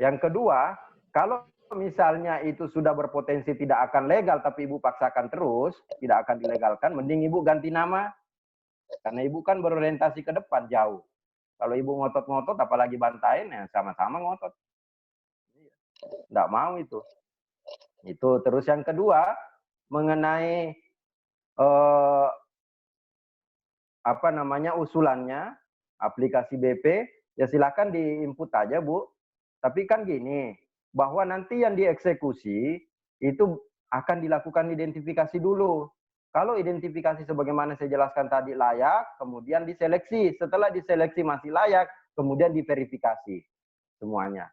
Yang kedua, kalau misalnya itu sudah berpotensi tidak akan legal, tapi Ibu paksakan terus, tidak akan dilegalkan, mending Ibu ganti nama. Karena Ibu kan berorientasi ke depan, jauh. Kalau Ibu ngotot-ngotot, apalagi bantain, ya sama-sama ngotot. Nggak mau itu. Itu. Terus yang kedua, mengenai usulannya, aplikasi BP, ya silakan diinput aja Bu. Tapi kan gini, bahwa nanti yang dieksekusi itu akan dilakukan identifikasi dulu. Kalau identifikasi sebagaimana saya jelaskan tadi layak, kemudian diseleksi. Setelah diseleksi masih layak, kemudian diverifikasi semuanya.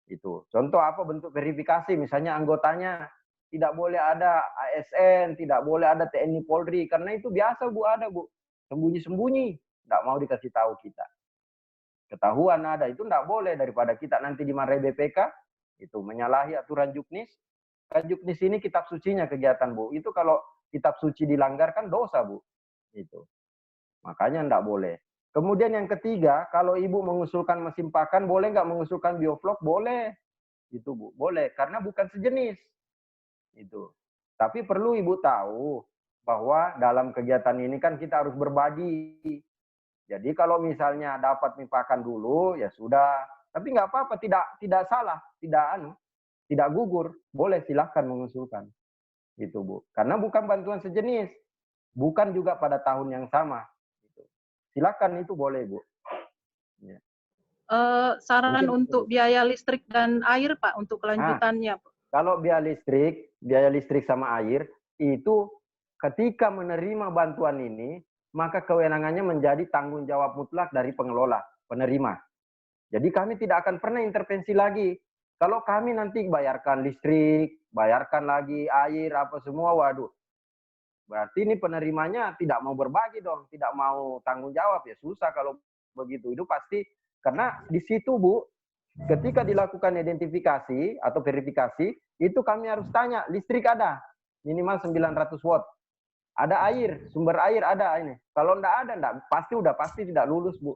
Itu. Contoh apa bentuk verifikasi? Misalnya anggotanya tidak boleh ada ASN, tidak boleh ada TNI Polri, karena itu biasa Bu ada Bu. Sembunyi-sembunyi, tidak mau dikasih tahu kita. ketahuan ada, itu enggak boleh, daripada kita nanti dimarahi BPK, itu menyalahi aturan Juknis. Kan Juknis ini kitab sucinya kegiatan, Bu. Itu kalau kitab suci dilanggar kan dosa, Bu. Itu. Makanya enggak boleh. Kemudian yang ketiga, kalau Ibu mengusulkan mesin pakan, boleh nggak mengusulkan bioflok? Boleh. Itu, Bu. Boleh, karena bukan sejenis. Itu. Tapi perlu Ibu tahu bahwa dalam kegiatan ini kan kita harus berbagi. Jadi kalau misalnya dapat mie pakan dulu, ya sudah. Tapi nggak apa-apa, tidak salah, tidak gugur. Boleh, silahkan mengusulkan. Gitu, Bu. Karena bukan bantuan sejenis. Bukan juga pada tahun yang sama. Gitu. Silakan, itu boleh, Bu. Ya. Saran Mungkin untuk biaya listrik dan air, Pak, untuk kelanjutannya. Kalau biaya listrik sama air, itu ketika menerima bantuan ini, maka kewenangannya menjadi tanggung jawab mutlak dari pengelola, penerima. Jadi kami tidak akan pernah intervensi lagi. Kalau kami nanti bayarkan listrik, bayarkan lagi air, apa semua, waduh. Berarti ini penerimanya tidak mau berbagi dong, tidak mau tanggung jawab, ya susah kalau begitu. Itu pasti, karena di situ, Bu, ketika dilakukan identifikasi atau verifikasi, itu kami harus tanya, listrik ada, minimal 900 watt. Ada air, sumber air ada ini. Kalau enggak ada, pasti tidak lulus, Bu.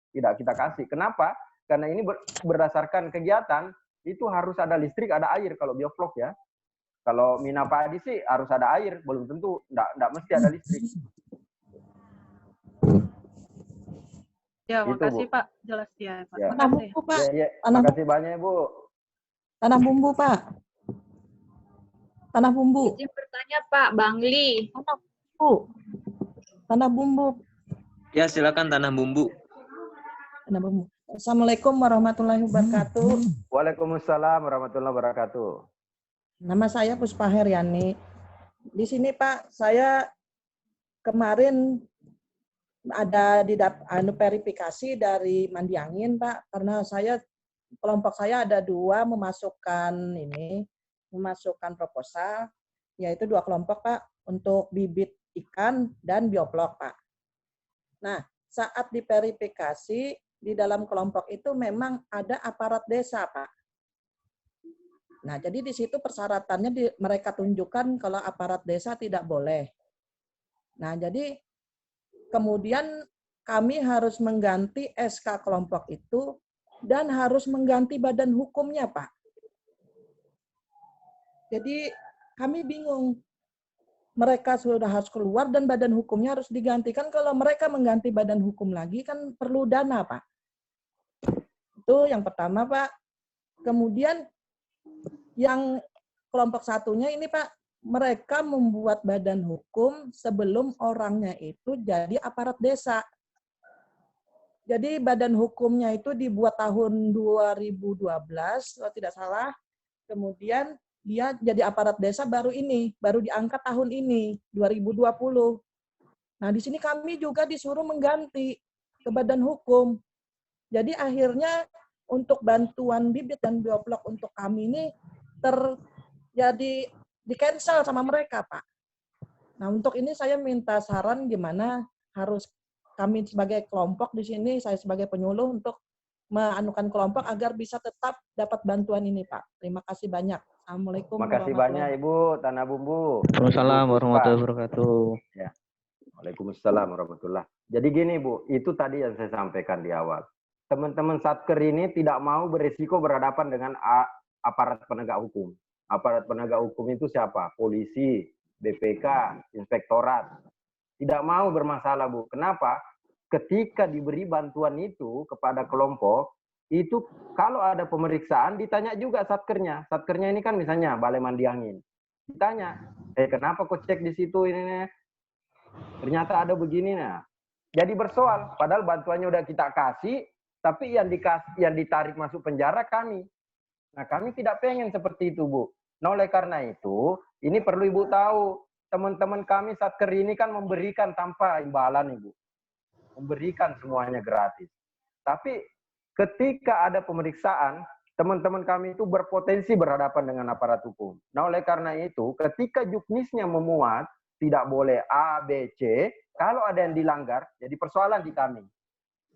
Tidak kita kasih. Kenapa? Karena ini berdasarkan kegiatan, itu harus ada listrik, ada air kalau bioflok ya. Kalau mina padi sih harus ada air, belum tentu, enggak mesti ada listrik. Ya, Itu, makasih Bu. Pak, jelas ya. Pak. Ya. Tanah bumbu, Pak. Ya. Makasih banyak, Bu. Tanah bumbu, Pak. Tanah bumbu. Izin bertanya, Pak, Bangli. Tanah bumbu. Tanah bumbu. Ya, silakan tanah bumbu. Tanah bumbu. Assalamualaikum warahmatullahi wabarakatuh. Waalaikumsalam warahmatullahi wabarakatuh. Nama saya Puspa Heriani. Di sini, Pak, saya kemarin ada di verifikasi dari Mandi Angin, Pak, karena kelompok saya ada 2 memasukkan proposal, yaitu 2 kelompok, Pak, untuk bibit ikan dan bioblok, Pak. Nah, saat diverifikasi di dalam kelompok itu memang ada aparat desa, Pak. Nah, jadi di situ persyaratannya mereka tunjukkan kalau aparat desa tidak boleh. Nah, jadi kemudian kami harus mengganti SK kelompok itu dan harus mengganti badan hukumnya, Pak. Jadi kami bingung. Mereka sudah harus keluar dan badan hukumnya harus digantikan. Kalau mereka mengganti badan hukum lagi kan perlu dana, Pak. Itu yang pertama, Pak. Kemudian yang kelompok satunya ini, Pak, mereka membuat badan hukum sebelum orangnya itu jadi aparat desa. Jadi badan hukumnya itu dibuat tahun 2012, kalau tidak salah. Kemudian dia jadi aparat desa baru diangkat tahun ini, 2020. Nah, di sini kami juga disuruh mengganti ke badan hukum. Jadi akhirnya untuk bantuan bibit dan bioblok untuk kami ini di-cancel sama mereka, Pak. Nah, untuk ini saya minta saran gimana harus kami sebagai kelompok di sini, saya sebagai penyuluh untuk menganukan kelompok agar bisa tetap dapat bantuan ini, Pak. Terima kasih banyak. Assalamualaikum. Terima kasih banyak, Ibu Tanah Bumbu. Waalaikumsalam warahmatullahi wabarakatuh. Ya. Waalaikumsalam warahmatullahi. Jadi gini, Bu, itu tadi yang saya sampaikan di awal. Teman-teman Satker ini tidak mau berisiko berhadapan dengan aparat penegak hukum. Aparat penegak hukum itu siapa? Polisi, BPK, inspektorat. Tidak mau bermasalah, Bu. Kenapa? Ketika diberi bantuan itu kepada kelompok, itu kalau ada pemeriksaan ditanya juga satkernya. Satkernya ini kan misalnya Balai Mandi Angin. Ditanya, kenapa kok cek di situ ini? Ternyata ada begini. Nah. Jadi bersoal, padahal bantuannya udah kita kasih, tapi yang ditarik masuk penjara kami. Nah, kami tidak pengen seperti itu, Bu. Nah, oleh karena itu, ini perlu Ibu tahu, teman-teman kami Satker ini kan memberikan tanpa imbalan, Ibu. Memberikan semuanya gratis. Tapi ketika ada pemeriksaan, teman-teman kami itu berpotensi berhadapan dengan aparat hukum. Nah, oleh karena itu, ketika juknisnya memuat, tidak boleh A, B, C, kalau ada yang dilanggar, jadi persoalan di kami.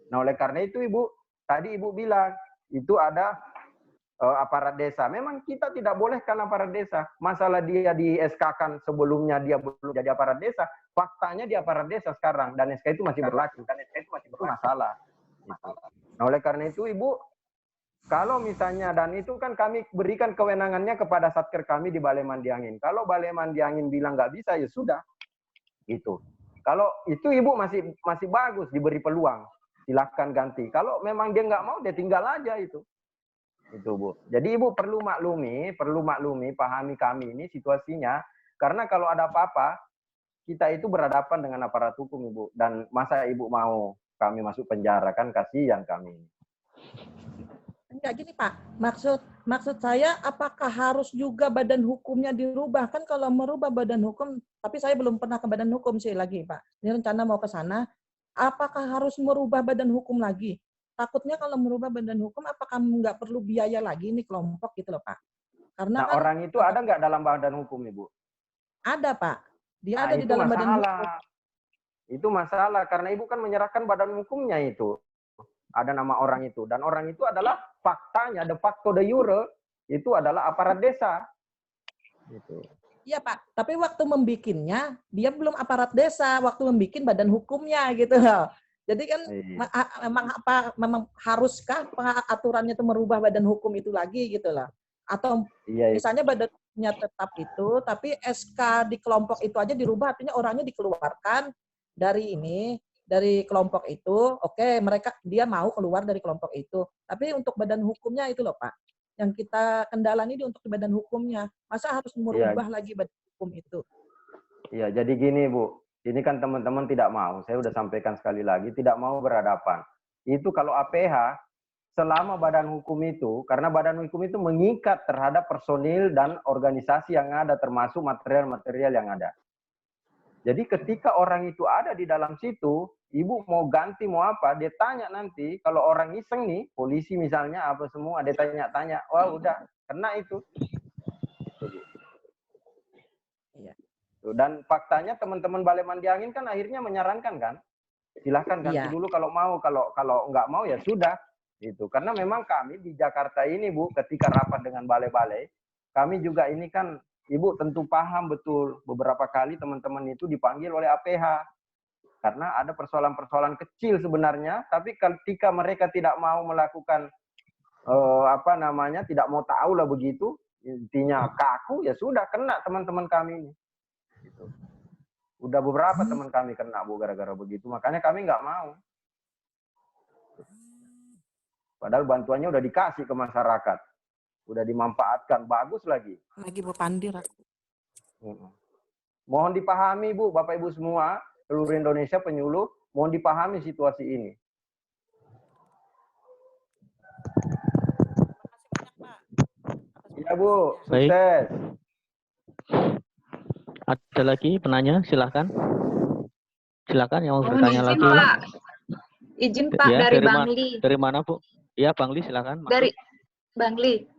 Nah, oleh karena itu, Ibu, tadi Ibu bilang itu ada aparat desa. Memang kita tidak bolehkan aparat desa. Masalah dia di SK-kan sebelumnya dia belum jadi aparat desa, faktanya dia aparat desa sekarang dan SK itu masih berlaku. Itu masalah. Nah, oleh karena itu Ibu, kalau misalnya, dan itu kan kami berikan kewenangannya kepada satker kami di Balai Mandi Angin. Kalau Balai Mandi Angin bilang nggak bisa, ya sudah. Gitu. Kalau itu Ibu masih bagus, diberi peluang. Silahkan ganti. Kalau memang dia nggak mau, dia tinggal aja itu. Itu Bu. Jadi Ibu perlu maklumi, pahami kami ini situasinya. Karena kalau ada apa-apa, kita itu berhadapan dengan aparat hukum Ibu. Dan masa Ibu mau kami masuk penjara, kan kasihan kami. Enggak gini Pak, maksud saya apakah harus juga badan hukumnya dirubah? Kan kalau merubah badan hukum, tapi saya belum pernah ke badan hukum sih lagi Pak. Ini rencana mau ke sana. Apakah harus merubah badan hukum lagi? Takutnya kalau merubah badan hukum, apakah nggak perlu biaya lagi nih kelompok gitu loh Pak? Karena Nah, kan orang itu ada nggak dalam badan hukum Ibu? ada Pak, dia Nah, ada di itu dalam badan hukum. masalah. Itu masalah karena Ibu kan menyerahkan badan hukumnya itu. Ada nama orang itu dan orang itu adalah faktanya de facto de jure itu adalah aparat desa. Gitu. Iya Pak, tapi waktu membikinnya dia belum aparat desa, waktu membikin badan hukumnya gitu loh. Jadi kan memang haruskah aturannya itu merubah badan hukum itu lagi gitu loh. Atau misalnya badannya tetap itu, tapi SK di kelompok itu aja dirubah, artinya orangnya dikeluarkan dari kelompok itu. Oke, dia mau keluar dari kelompok itu. Tapi untuk badan hukumnya itu loh Pak, yang kita kendalani untuk badan hukumnya. Masa harus merubah lagi badan hukum itu? Iya, jadi gini Bu. Ini kan teman-teman tidak mau, saya sudah sampaikan sekali lagi, tidak mau berhadapan. Itu kalau APH, selama badan hukum itu, karena badan hukum itu mengikat terhadap personil dan organisasi yang ada, termasuk material-material yang ada. Jadi ketika orang itu ada di dalam situ, Ibu mau ganti, mau apa, dia tanya nanti, kalau orang iseng nih, polisi misalnya, apa semua, dia tanya-tanya, wah udah, kena itu. Dan faktanya teman-teman Balai Mandi Angin kan akhirnya menyarankan kan, silahkan ganti dulu kalau mau, kalau nggak mau ya sudah. Itu karena memang kami di Jakarta ini Bu, ketika rapat dengan balai-balai, kami juga ini kan Ibu tentu paham betul beberapa kali teman-teman itu dipanggil oleh APH karena ada persoalan-persoalan kecil sebenarnya, tapi ketika mereka tidak mau melakukan tidak mau tahu lah begitu, intinya kaku ya sudah kena teman-teman kami ini. Gitu. Udah beberapa teman kami kena Bu gara-gara begitu, makanya kami nggak mau. Padahal bantuannya udah dikasih ke masyarakat, udah dimanfaatkan, bagus lagi. Lagi berpandir aku. Mohon dipahami Bu, Bapak Ibu semua, seluruh Indonesia penyuluh, mohon dipahami situasi ini. Iya Bu, sukses. Ada lagi penanya, silakan. Silakan yang mau bertanya lagi. Pak. Izin Pak, ya, dari Bang Li. Dari mana Bu? Ya Bang Li, silakan. Dari Bang Li.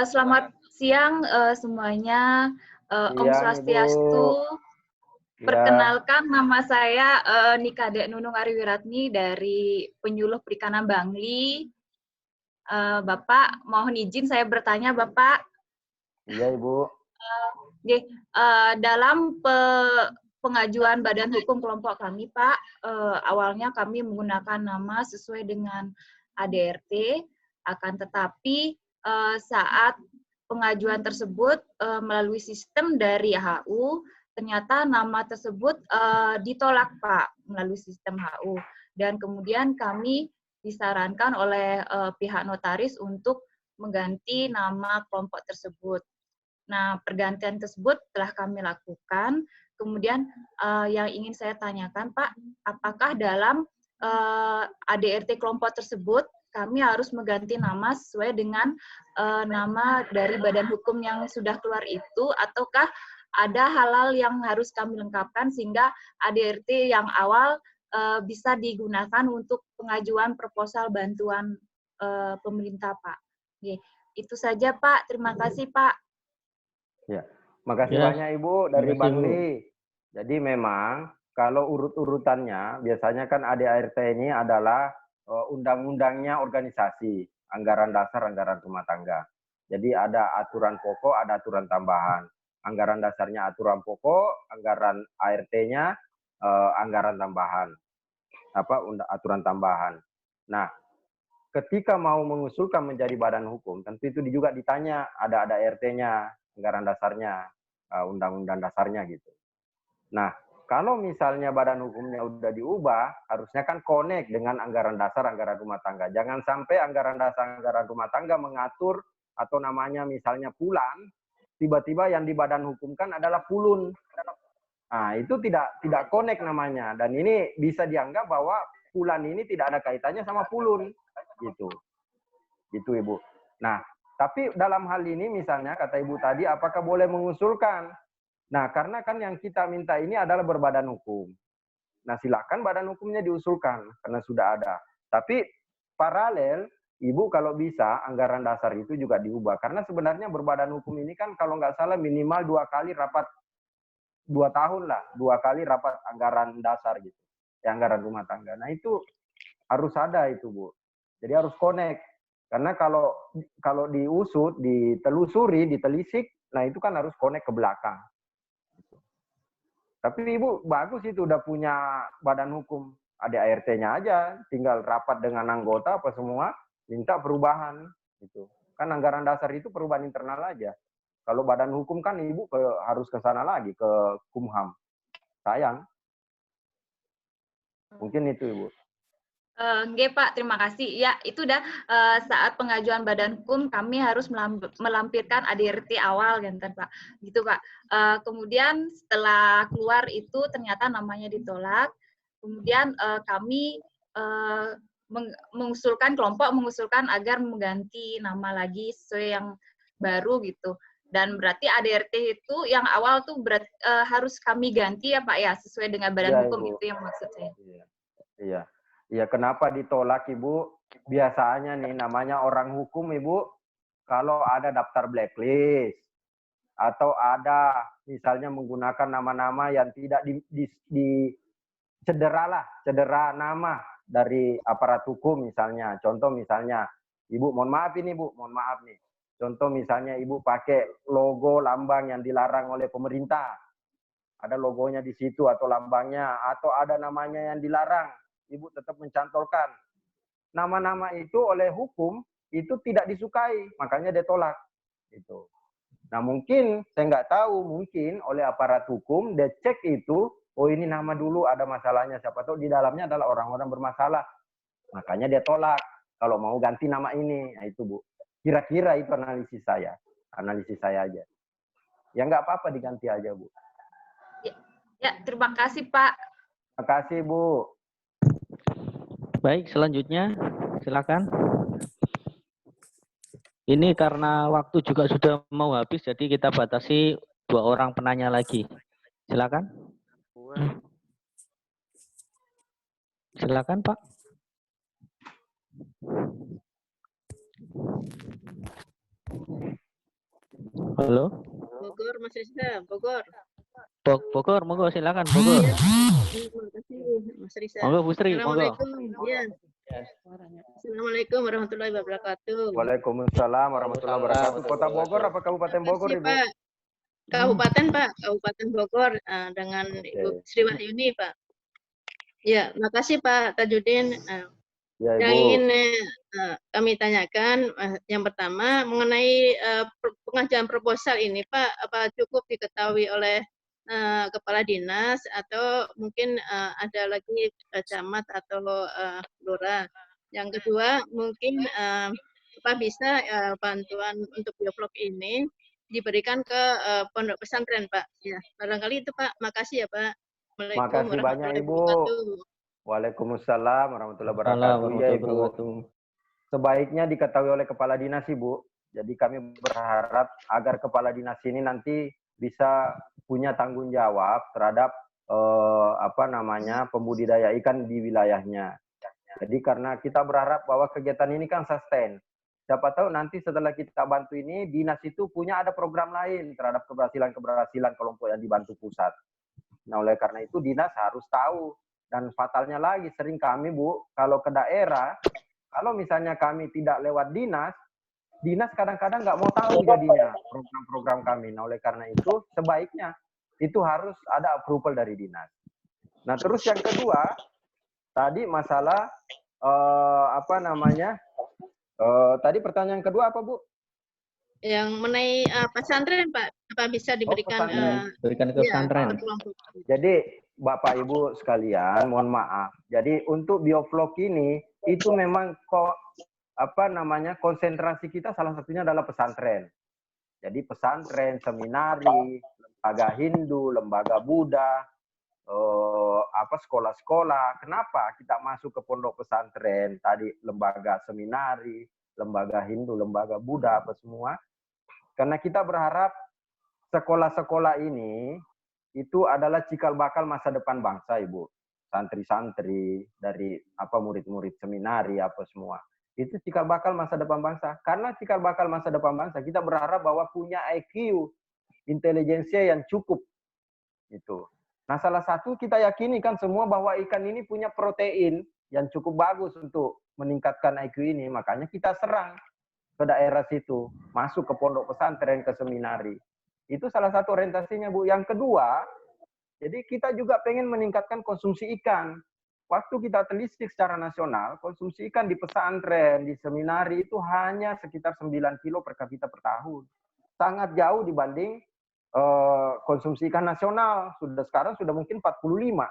Selamat siang semuanya. Om Swastiastu. Perkenalkan, nama saya Nikade Nunung Ariwiratni dari Penyuluh Perikanan Bang Li. Bapak, mohon izin saya bertanya Bapak. Iya Ibu. Dalam pengajuan badan hukum kelompok kami, Pak, awalnya kami menggunakan nama sesuai dengan ADRT, akan tetapi saat pengajuan tersebut melalui sistem dari HU, ternyata nama tersebut ditolak, Pak, melalui sistem HU. Dan kemudian kami disarankan oleh pihak notaris untuk mengganti nama kelompok tersebut. Nah, pergantian tersebut telah kami lakukan. Kemudian yang ingin saya tanyakan, Pak, apakah dalam ADRT kelompok tersebut kami harus mengganti nama sesuai dengan nama dari badan hukum yang sudah keluar itu, ataukah ada hal-hal yang harus kami lengkapkan sehingga ADRT yang awal bisa digunakan untuk pengajuan proposal bantuan pemerintah, Pak. Itu saja, Pak. Terima kasih, Pak. Ya, makasih banyak Ibu dari Bang Li. Jadi memang kalau urut-urutannya biasanya kan ADART ini adalah undang-undangnya organisasi, anggaran dasar, anggaran rumah tangga. Jadi ada aturan pokok, ada aturan tambahan. Anggaran dasarnya aturan pokok, anggaran ART-nya anggaran tambahan. Aturan tambahan. Nah, ketika mau mengusulkan menjadi badan hukum, tentu itu juga ditanya, ada ART-nya, anggaran dasarnya, undang-undang dasarnya gitu. Nah, kalau misalnya badan hukumnya udah diubah, harusnya kan connect dengan anggaran dasar, anggaran rumah tangga. Jangan sampai anggaran dasar, anggaran rumah tangga mengatur atau namanya misalnya pulan, tiba-tiba yang di badan hukum kan adalah pulun. Nah, itu tidak connect namanya. Dan ini bisa dianggap bahwa pulan ini tidak ada kaitannya sama pulun. Gitu. Gitu, Ibu. Nah, tapi dalam hal ini misalnya, kata Ibu tadi, apakah boleh mengusulkan? Nah, karena kan yang kita minta ini adalah berbadan hukum. Nah, silakan badan hukumnya diusulkan, karena sudah ada. Tapi paralel, Ibu kalau bisa, anggaran dasar itu juga diubah. Karena sebenarnya berbadan hukum ini kan kalau nggak salah minimal 2 kali rapat, 2 tahun lah, 2 kali rapat anggaran dasar gitu. Ya, anggaran rumah tangga. Nah, itu harus ada itu, Bu. Jadi harus connect. Karena kalau diusut, ditelusuri, ditelisik, nah itu kan harus connect ke belakang. Tapi Ibu bagus itu udah punya badan hukum. Ada ART-nya aja, tinggal rapat dengan anggota apa semua, minta perubahan. Gitu. Kan anggaran dasar itu perubahan internal aja. Kalau badan hukum kan Ibu harus ke sana lagi, ke Kumham. Sayang. Mungkin itu Ibu. Nggih Pak, terima kasih. Ya, itu udah saat pengajuan badan hukum kami harus melampirkan ADRT awal kan Pak. Gitu Pak. Kemudian setelah keluar itu ternyata namanya ditolak. Kemudian kami kelompok mengusulkan agar mengganti nama lagi sesuai yang baru gitu. Dan berarti ADRT itu yang awal tuh harus kami ganti ya Pak ya, sesuai dengan badan hukum, Ibu. itu yang maksud saya. Iya. Iya, kenapa ditolak Ibu? Biasanya nih namanya orang hukum Ibu, kalau ada daftar blacklist atau ada misalnya menggunakan nama-nama yang tidak cedera nama dari aparat hukum misalnya. Contoh misalnya, Ibu mohon maaf ini Bu, mohon maaf nih. Contoh misalnya Ibu pakai logo lambang yang dilarang oleh pemerintah. Ada logonya di situ atau lambangnya, atau ada namanya yang dilarang. Ibu tetap mencantolkan. Nama-nama itu oleh hukum itu tidak disukai, makanya dia tolak. Gitu. Nah mungkin, saya nggak tahu, mungkin oleh aparat hukum, dia cek itu, oh ini nama dulu ada masalahnya, siapa tahu di dalamnya adalah orang-orang bermasalah. Makanya dia tolak, kalau mau ganti nama ini. Nah itu Bu. Kira-kira itu analisis saya aja. Ya nggak apa-apa diganti aja Bu. Ya, terima kasih Pak. Terima kasih Bu. Baik, selanjutnya silakan. Ini karena waktu juga sudah mau habis, jadi kita batasi 2 orang penanya lagi. Silakan. Silakan Pak. Halo. Bogor, Mas Rizal, Bogor. Bogor, monggo silakan Bogor. Terima kasih, Mas Rizal. Monggo Bu Sri, monggo. Assalamualaikum. Ya. Assalamualaikum warahmatullahi wabarakatuh. Waalaikumsalam warahmatullahi wabarakatuh. Kota Bogor apa Kabupaten Bogor, Ibu? Pak. Kabupaten Pak, Kabupaten Bogor dengan Ibu Sri Wahyuni Pak. Ya, makasih Pak Tajudin. Ya, yang Ibu. ingin kami tanyakan, yang pertama mengenai pengajuan proposal ini Pak, apa cukup diketahui oleh kepala dinas atau mungkin ada lagi camat atau lurah. Yang kedua mungkin apa bisa bantuan untuk biovlog ini diberikan ke pondok pesantren Pak. Ya, barangkali itu Pak. Makasih ya Pak. Makasih banyak Ibu. Waalaikumsalam warahmatullahi wabarakatuh. Ya Ibu. Sebaiknya diketahui oleh kepala dinas Ibu. Jadi kami berharap agar kepala dinas ini nanti bisa punya tanggung jawab terhadap pembudidaya ikan di wilayahnya. Jadi karena kita berharap bahwa kegiatan ini kan sustain. Siapa tahu nanti setelah kita bantu ini, dinas itu punya ada program lain terhadap keberhasilan kelompok yang dibantu pusat. Nah oleh karena itu dinas harus tahu Dan fatalnya lagi, sering kami, Bu, kalau ke daerah, kalau misalnya kami tidak lewat dinas kadang-kadang nggak mau tahu jadinya program-program kami. Nah, oleh karena itu, sebaiknya itu harus ada approval dari dinas. Nah, terus yang kedua, tadi masalah, tadi pertanyaan kedua apa, Bu? Yang mengenai pesantren, Pak, apa bisa diberikan Berikan ke pesantren. Jadi Bapak Ibu sekalian, mohon maaf. Jadi untuk biovlog ini itu memang konsentrasi kita salah satunya adalah pesantren. Jadi pesantren, seminari, lembaga Hindu, lembaga Buddha, sekolah-sekolah. Kenapa kita masuk ke pondok pesantren? Tadi lembaga seminari, lembaga Hindu, lembaga Buddha, apa semua. Karena kita berharap sekolah-sekolah ini itu adalah cikal bakal masa depan bangsa, Ibu. Santri-santri dari murid-murid seminari apa semua. Itu cikal bakal masa depan bangsa. Karena cikal bakal masa depan bangsa, kita berharap bahwa punya IQ, intelijensia yang cukup. Itu. Nah, salah satu kita yakini kan semua bahwa ikan ini punya protein yang cukup bagus untuk meningkatkan IQ ini. Makanya kita serang ke daerah situ, masuk ke pondok pesantren, ke seminari. Itu salah satu orientasinya, Bu. Yang kedua, jadi kita juga pengen meningkatkan konsumsi ikan. Waktu kita telisik secara nasional, konsumsi ikan di pesantren, di seminari itu hanya sekitar 9 kilo per kapita per tahun. Sangat jauh dibanding konsumsi ikan nasional. Sekarang sudah mungkin 45.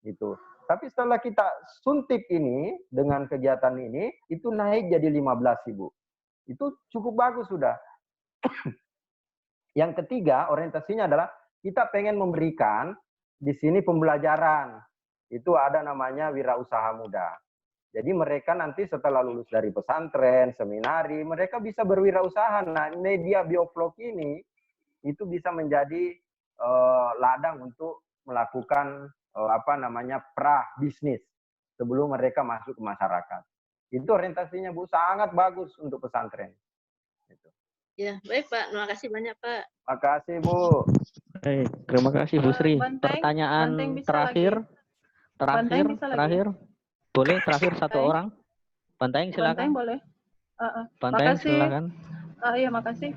Gitu. Tapi setelah kita suntik ini, dengan kegiatan ini, itu naik jadi 15, Ibu. Itu cukup bagus sudah. Yang ketiga, orientasinya adalah kita pengen memberikan di sini pembelajaran. Itu ada namanya wirausaha muda. Jadi mereka nanti setelah lulus dari pesantren, seminari, mereka bisa berwirausaha. Nah, media biovlog ini itu bisa menjadi ladang untuk melakukan pra bisnis sebelum mereka masuk ke masyarakat. Itu orientasinya, Bu, sangat bagus untuk pesantren. Gitu. Ya, baik Pak. Terima kasih banyak Pak. Terima kasih, Bu. Baik, terima kasih Bu Sri. Pertanyaan terakhir. Boleh terakhir satu orang. Bantaeng silakan. Bantaeng boleh. Bantaeng silakan. Iya, makasih.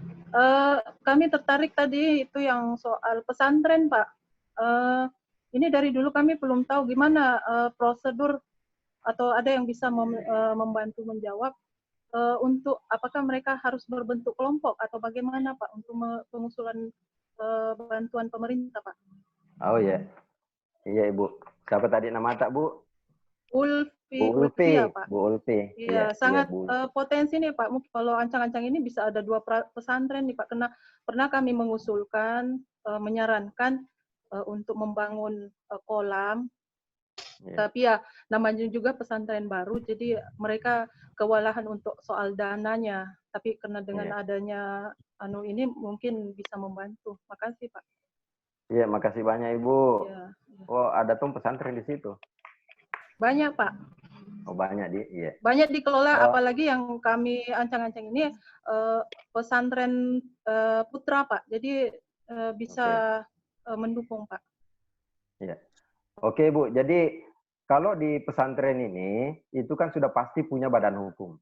Kami tertarik tadi itu yang soal pesantren, Pak. Ini dari dulu kami belum tahu gimana prosedur atau ada yang bisa membantu menjawab untuk apakah mereka harus berbentuk kelompok atau bagaimana, Pak, untuk pengusulan bantuan pemerintah, Pak? Oh ya, iya Ibu. Siapa tadi nama tak, Bu? Ulfi ya, Pak. Bu Ulfi. Iya, sangat potensi nih Pak. Mungkin kalau Ancang-Ancang ini bisa ada 2 pesantren nih Pak. Karena pernah kami mengusulkan, menyarankan untuk membangun kolam. Tapi ya namanya juga pesantren baru, jadi mereka kewalahan untuk soal dananya. Tapi karena dengan adanya ini mungkin bisa membantu. Makasih Pak. Iya, makasih banyak Ibu. Ya. Oh, ada tuh pesantren di situ. Banyak Pak. Oh, banyak iya. Banyak dikelola, apalagi yang kami Ancang-Ancang ini pesantren putra Pak. Jadi bisa mendukung Pak. Iya. Oke Bu, jadi kalau di pesantren ini itu kan sudah pasti punya badan hukum.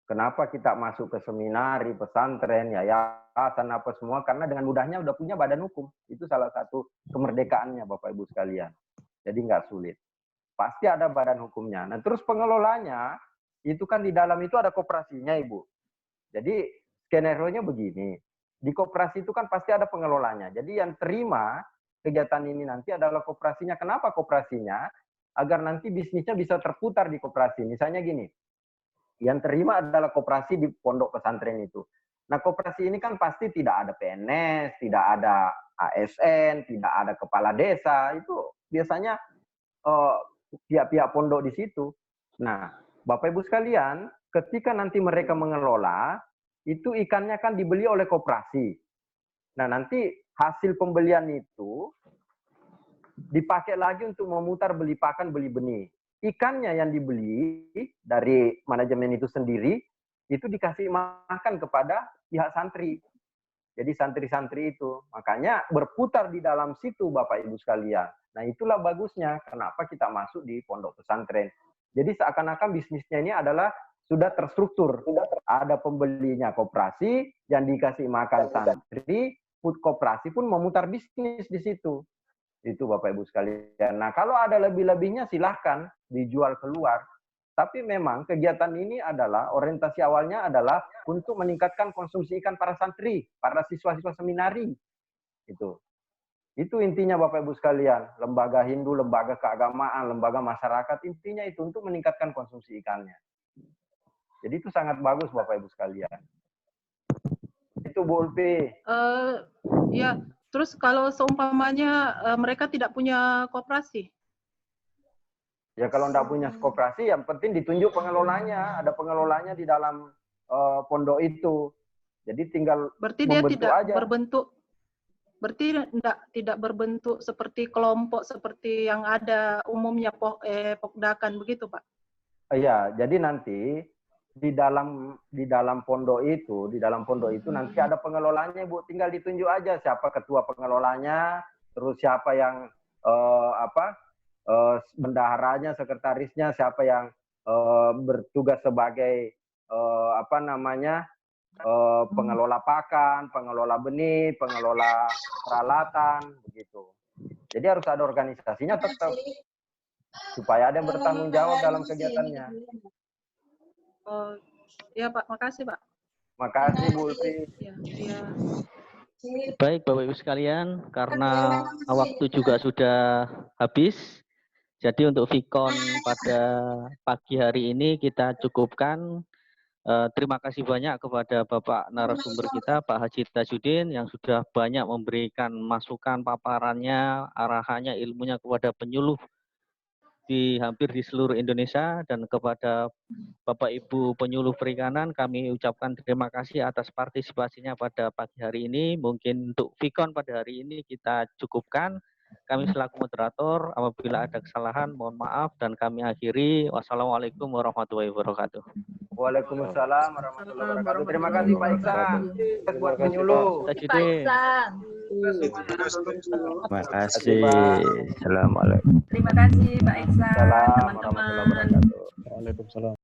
Kenapa kita masuk ke seminari, pesantren, yayasan apa semua? Karena dengan mudahnya udah punya badan hukum. Itu salah satu kemerdekaannya Bapak Ibu sekalian. Jadi nggak sulit. Pasti ada badan hukumnya. Nah terus pengelolanya, itu kan di dalam itu ada koperasinya Ibu. Jadi skenario-nya begini. Di koperasi itu kan pasti ada pengelolanya. Jadi yang terima kegiatan ini nanti adalah koperasinya. Kenapa koperasinya? Agar nanti bisnisnya bisa terputar di koperasi. Misalnya gini, yang terima adalah koperasi di pondok pesantren itu. Nah koperasi ini kan pasti tidak ada PNS, tidak ada ASN, tidak ada kepala desa. Itu biasanya pihak-pihak pondok di situ. Nah Bapak Ibu sekalian, ketika nanti mereka mengelola, itu ikannya kan dibeli oleh koperasi. Nah nanti hasil pembelian itu dipakai lagi untuk memutar beli pakan, beli benih. Ikannya yang dibeli dari manajemen itu sendiri, itu dikasih makan kepada pihak santri. Jadi santri-santri itu. Makanya berputar di dalam situ Bapak Ibu sekalian. Nah itulah bagusnya kenapa kita masuk di pondok pesantren. Jadi seakan-akan bisnisnya ini adalah sudah terstruktur. Ada pembelinya koperasi, yang dikasih makan santri, food koperasi pun memutar bisnis di situ. Itu Bapak Ibu sekalian. Nah kalau ada lebih-lebihnya silahkan dijual keluar. Tapi memang kegiatan ini adalah, orientasi awalnya adalah untuk meningkatkan konsumsi ikan para santri, para siswa-siswa seminari. Itu intinya Bapak Ibu sekalian. Lembaga Hindu, lembaga keagamaan, lembaga masyarakat, intinya itu untuk meningkatkan konsumsi ikannya. Jadi itu sangat bagus Bapak Ibu sekalian. Itu Bu Ulfi. Ya, terus kalau seumpamanya mereka tidak punya koperasi? Ya kalau tidak punya koperasi, yang penting ditunjuk pengelolanya. Ada pengelolanya di dalam pondok itu. Jadi tinggal berarti dia tidak aja. Berarti tidak berbentuk seperti kelompok seperti yang ada umumnya Pokdakan begitu, Pak? Iya, jadi nanti di dalam pondok itu, nanti ada pengelolanya, Bu. Tinggal ditunjuk aja siapa ketua pengelolanya, terus siapa yang bendaharanya, sekretarisnya, siapa yang bertugas sebagai pengelola pakan, pengelola benih, pengelola peralatan, begitu. Jadi harus ada organisasinya tetap supaya ada yang bertanggung jawab dalam kegiatannya. Oh, ya Pak, makasih Pak. Makasih Bu Ulfi. Ya. Baik Bapak Ibu sekalian, karena waktu juga sudah habis. Jadi untuk Vikon pada pagi hari ini kita cukupkan. Terima kasih banyak kepada Bapak narasumber kita, Pak Haji Tajuddin, yang sudah banyak memberikan masukan, paparannya, arahannya, ilmunya kepada penyuluh hampir di seluruh Indonesia, dan kepada Bapak Ibu penyuluh perikanan kami ucapkan terima kasih atas partisipasinya pada pagi hari ini. Mungkin untuk Vikon pada hari ini kita cukupkan. Kami selaku moderator, apabila ada kesalahan, mohon maaf, dan kami akhiri. Wassalamualaikum warahmatullahi wabarakatuh. Waalaikumsalam warahmatullahi wabarakatuh. Terima kasih Pak Iksan buat penyuluh. Pak Iksan. Terima kasih. Assalamualaikum. Terima kasih Pak Iksan, Assalamualaikum teman-teman. warahmatullahi wabarakatuh. Waalaikumsalam.